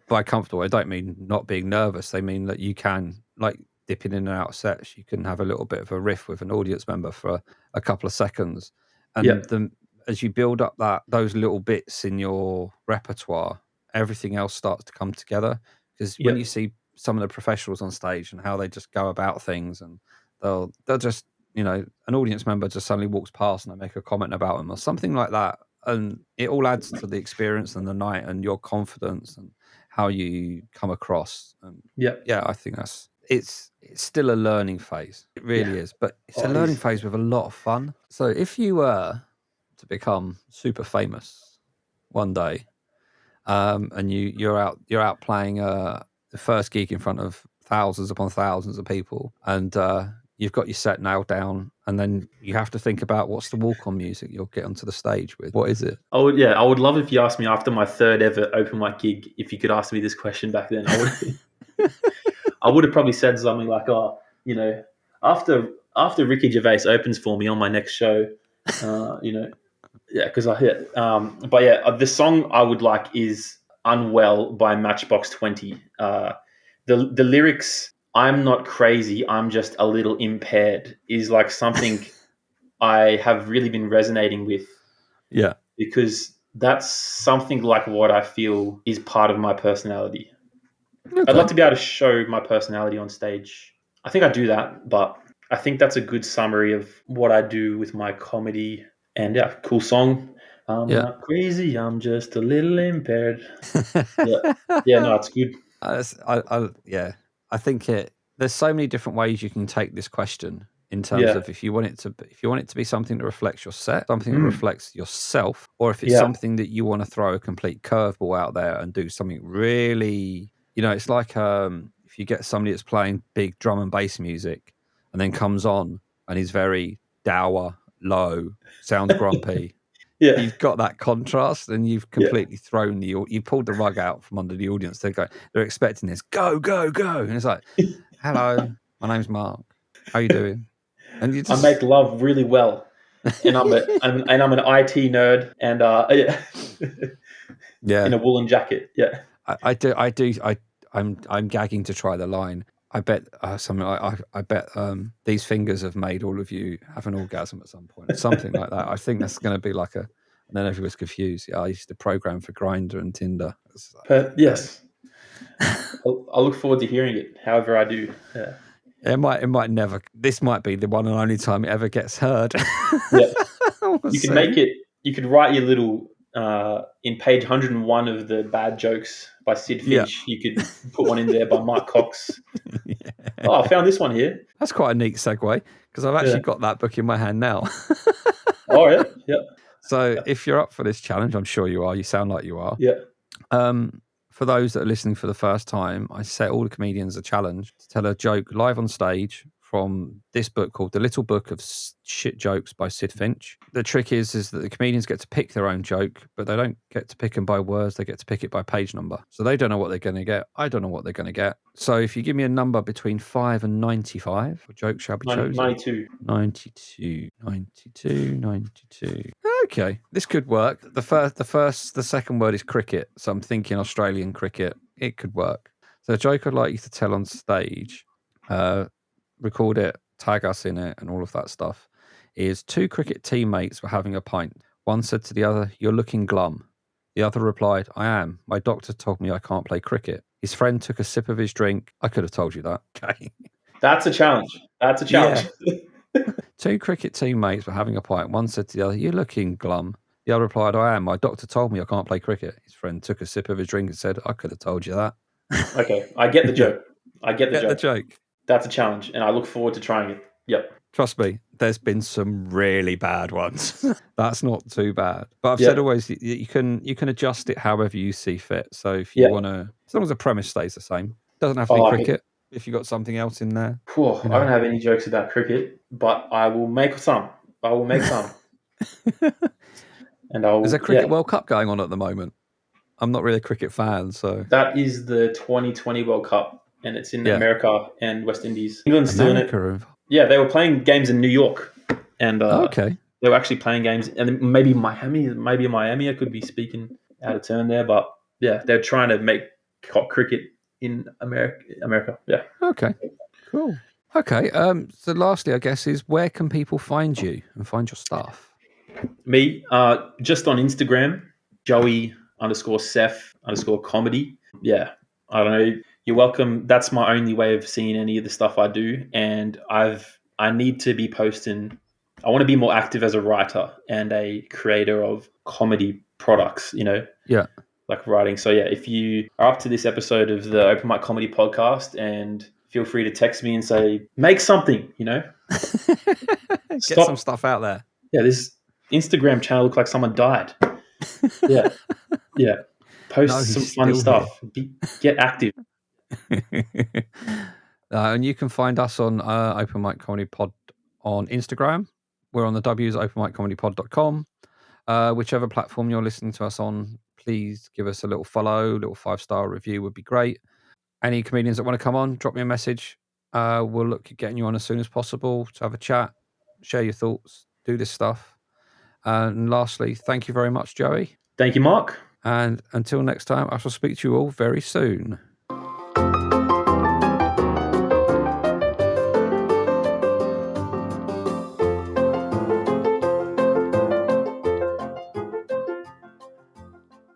by comfortable, I don't mean not being nervous. They mean that you can, like dipping in and out of sets, you can have a little bit of a riff with an audience member for a couple of seconds. And as you build up those little bits in your repertoire, everything else starts to come together. Because when you see some of the professionals on stage and how they just go about things, and they'll just, an audience member just suddenly walks past and they make a comment about them or something like that, and it all adds to the experience and the night and your confidence and how you come across. And I think it's still a learning phase. It really is, but it's a learning phase with a lot of fun. So if you were to become super famous one day, and you're out playing the first gig in front of thousands upon thousands of people, and you've got your set nailed down, and then you have to think about what's the walk-on music you'll get onto the stage with. What is it? I would love if you asked me after my third ever open mic gig, if you could ask me this question back then. I would have probably said something like, after Ricky Gervais opens for me on my next show, because the song I would like is Unwell by Matchbox 20. The lyrics, I'm not crazy, I'm just a little impaired, is like something I have really been resonating with. Yeah. Because that's something like what I feel is part of my personality. Okay. I'd love to be able to show my personality on stage. I think I do that, but I think that's a good summary of what I do with my comedy. And cool song. I'm not crazy, I'm just a little impaired. No, it's good. I think there's so many different ways you can take this question in terms of if you want it to be something that reflects your set, something that reflects yourself, or if it's something that you want to throw a complete curveball out there and do something really, it's like if you get somebody that's playing big drum and bass music and then comes on and is very dour, low, sounds grumpy. You've got that contrast, and you've completely thrown you pulled the rug out from under the audience. They're expecting this go, go, go, and it's like, hello, my name's Marc. How you doing? And you just... I make love really well, and I'm an IT nerd, and in a woolen jacket. I'm gagging to try the line. I bet something like I bet these fingers have made all of you have an orgasm at some point, or something like that. I think that's going to be like and then everyone's confused. I used to program for Grindr and Tinder. Yes, I'll look forward to hearing it. However, I do. Yeah. It might never. This might be the one and only time it ever gets heard. You can make it. You could write your little in page 101 of the bad jokes by Sid Finch. You could put one in there by Mark Cox. Oh, I found this one here. That's quite a neat segue, because I've actually got that book in my hand now. Oh, yeah. Yep. So if you're up for this challenge, I'm sure you are. You sound like you are. Yeah. For those that are listening for the first time, I set all the comedians a challenge to tell a joke live on stage from this book called The Little Book of Shit Jokes by Sid Finch. The trick is that the comedians get to pick their own joke, but they don't get to pick them by words. They get to pick it by page number. So they don't know what they're going to get. I don't know what they're going to get. So if you give me a number between 5 and 95, a joke shall be chosen. 92. 92. Okay, this could work. The second word is cricket. So I'm thinking Australian cricket. It could work. So the joke I'd like you to tell on stage, record it, tag us in it, and all of that stuff, is two cricket teammates were having a pint. One said to the other, "You're looking glum." The other replied, "I am. My doctor told me I can't play cricket." His friend took a sip of his drink. I could have told you that. Okay. That's a challenge. Yeah. Two cricket teammates were having a pint. One said to the other, "You're looking glum." The other replied, "I am. My doctor told me I can't play cricket." His friend took a sip of his drink and said, "I could have told you that." Okay, I get the joke. I get the joke. That's a challenge, and I look forward to trying it. Yep. Trust me, there's been some really bad ones. That's not too bad. But I've said always, you can adjust it however you see fit. So if you want to, as long as the premise stays the same, doesn't have to be cricket. If you got something else in there. I don't have any jokes about cricket, but I will make some. And There's a cricket World Cup going on at the moment. I'm not really a cricket fan, so that is the 2020 World Cup, and it's in America and West Indies. England's still in it. Yeah, they were playing games in New York, and they were actually playing games, and maybe Miami. I could be speaking out of turn there, but they're trying to make cricket in America. Yeah. Okay. Cool. Okay. So lastly, I guess, is where can people find you and find your stuff? Me, just on Instagram, Joey _Seph _comedy. Yeah, I don't know. You're welcome. That's my only way of seeing any of the stuff I do, and I need to be posting. I want to be more active as a writer and a creator of comedy products. Yeah. Like writing. So yeah, if you are up to this episode of the Open Mic Comedy Podcast, and feel free to text me and say, make something. Get some Stop. stuff out there. Yeah, this Instagram channel looked like someone died. Yeah. Post No, some he's funny still stuff. Get active. And you can find us on Open Mic Comedy Pod on Instagram. We're on the W's openmiccomedypod.com. Whichever platform you're listening to us on, please give us a little follow, little 5-star review would be great. Any comedians that want to come on, drop me a message. We'll look at getting you on as soon as possible to have a chat, share your thoughts, do this stuff. And lastly, thank you very much, Joey. Thank you, Marc. And until next time, I shall speak to you all very soon.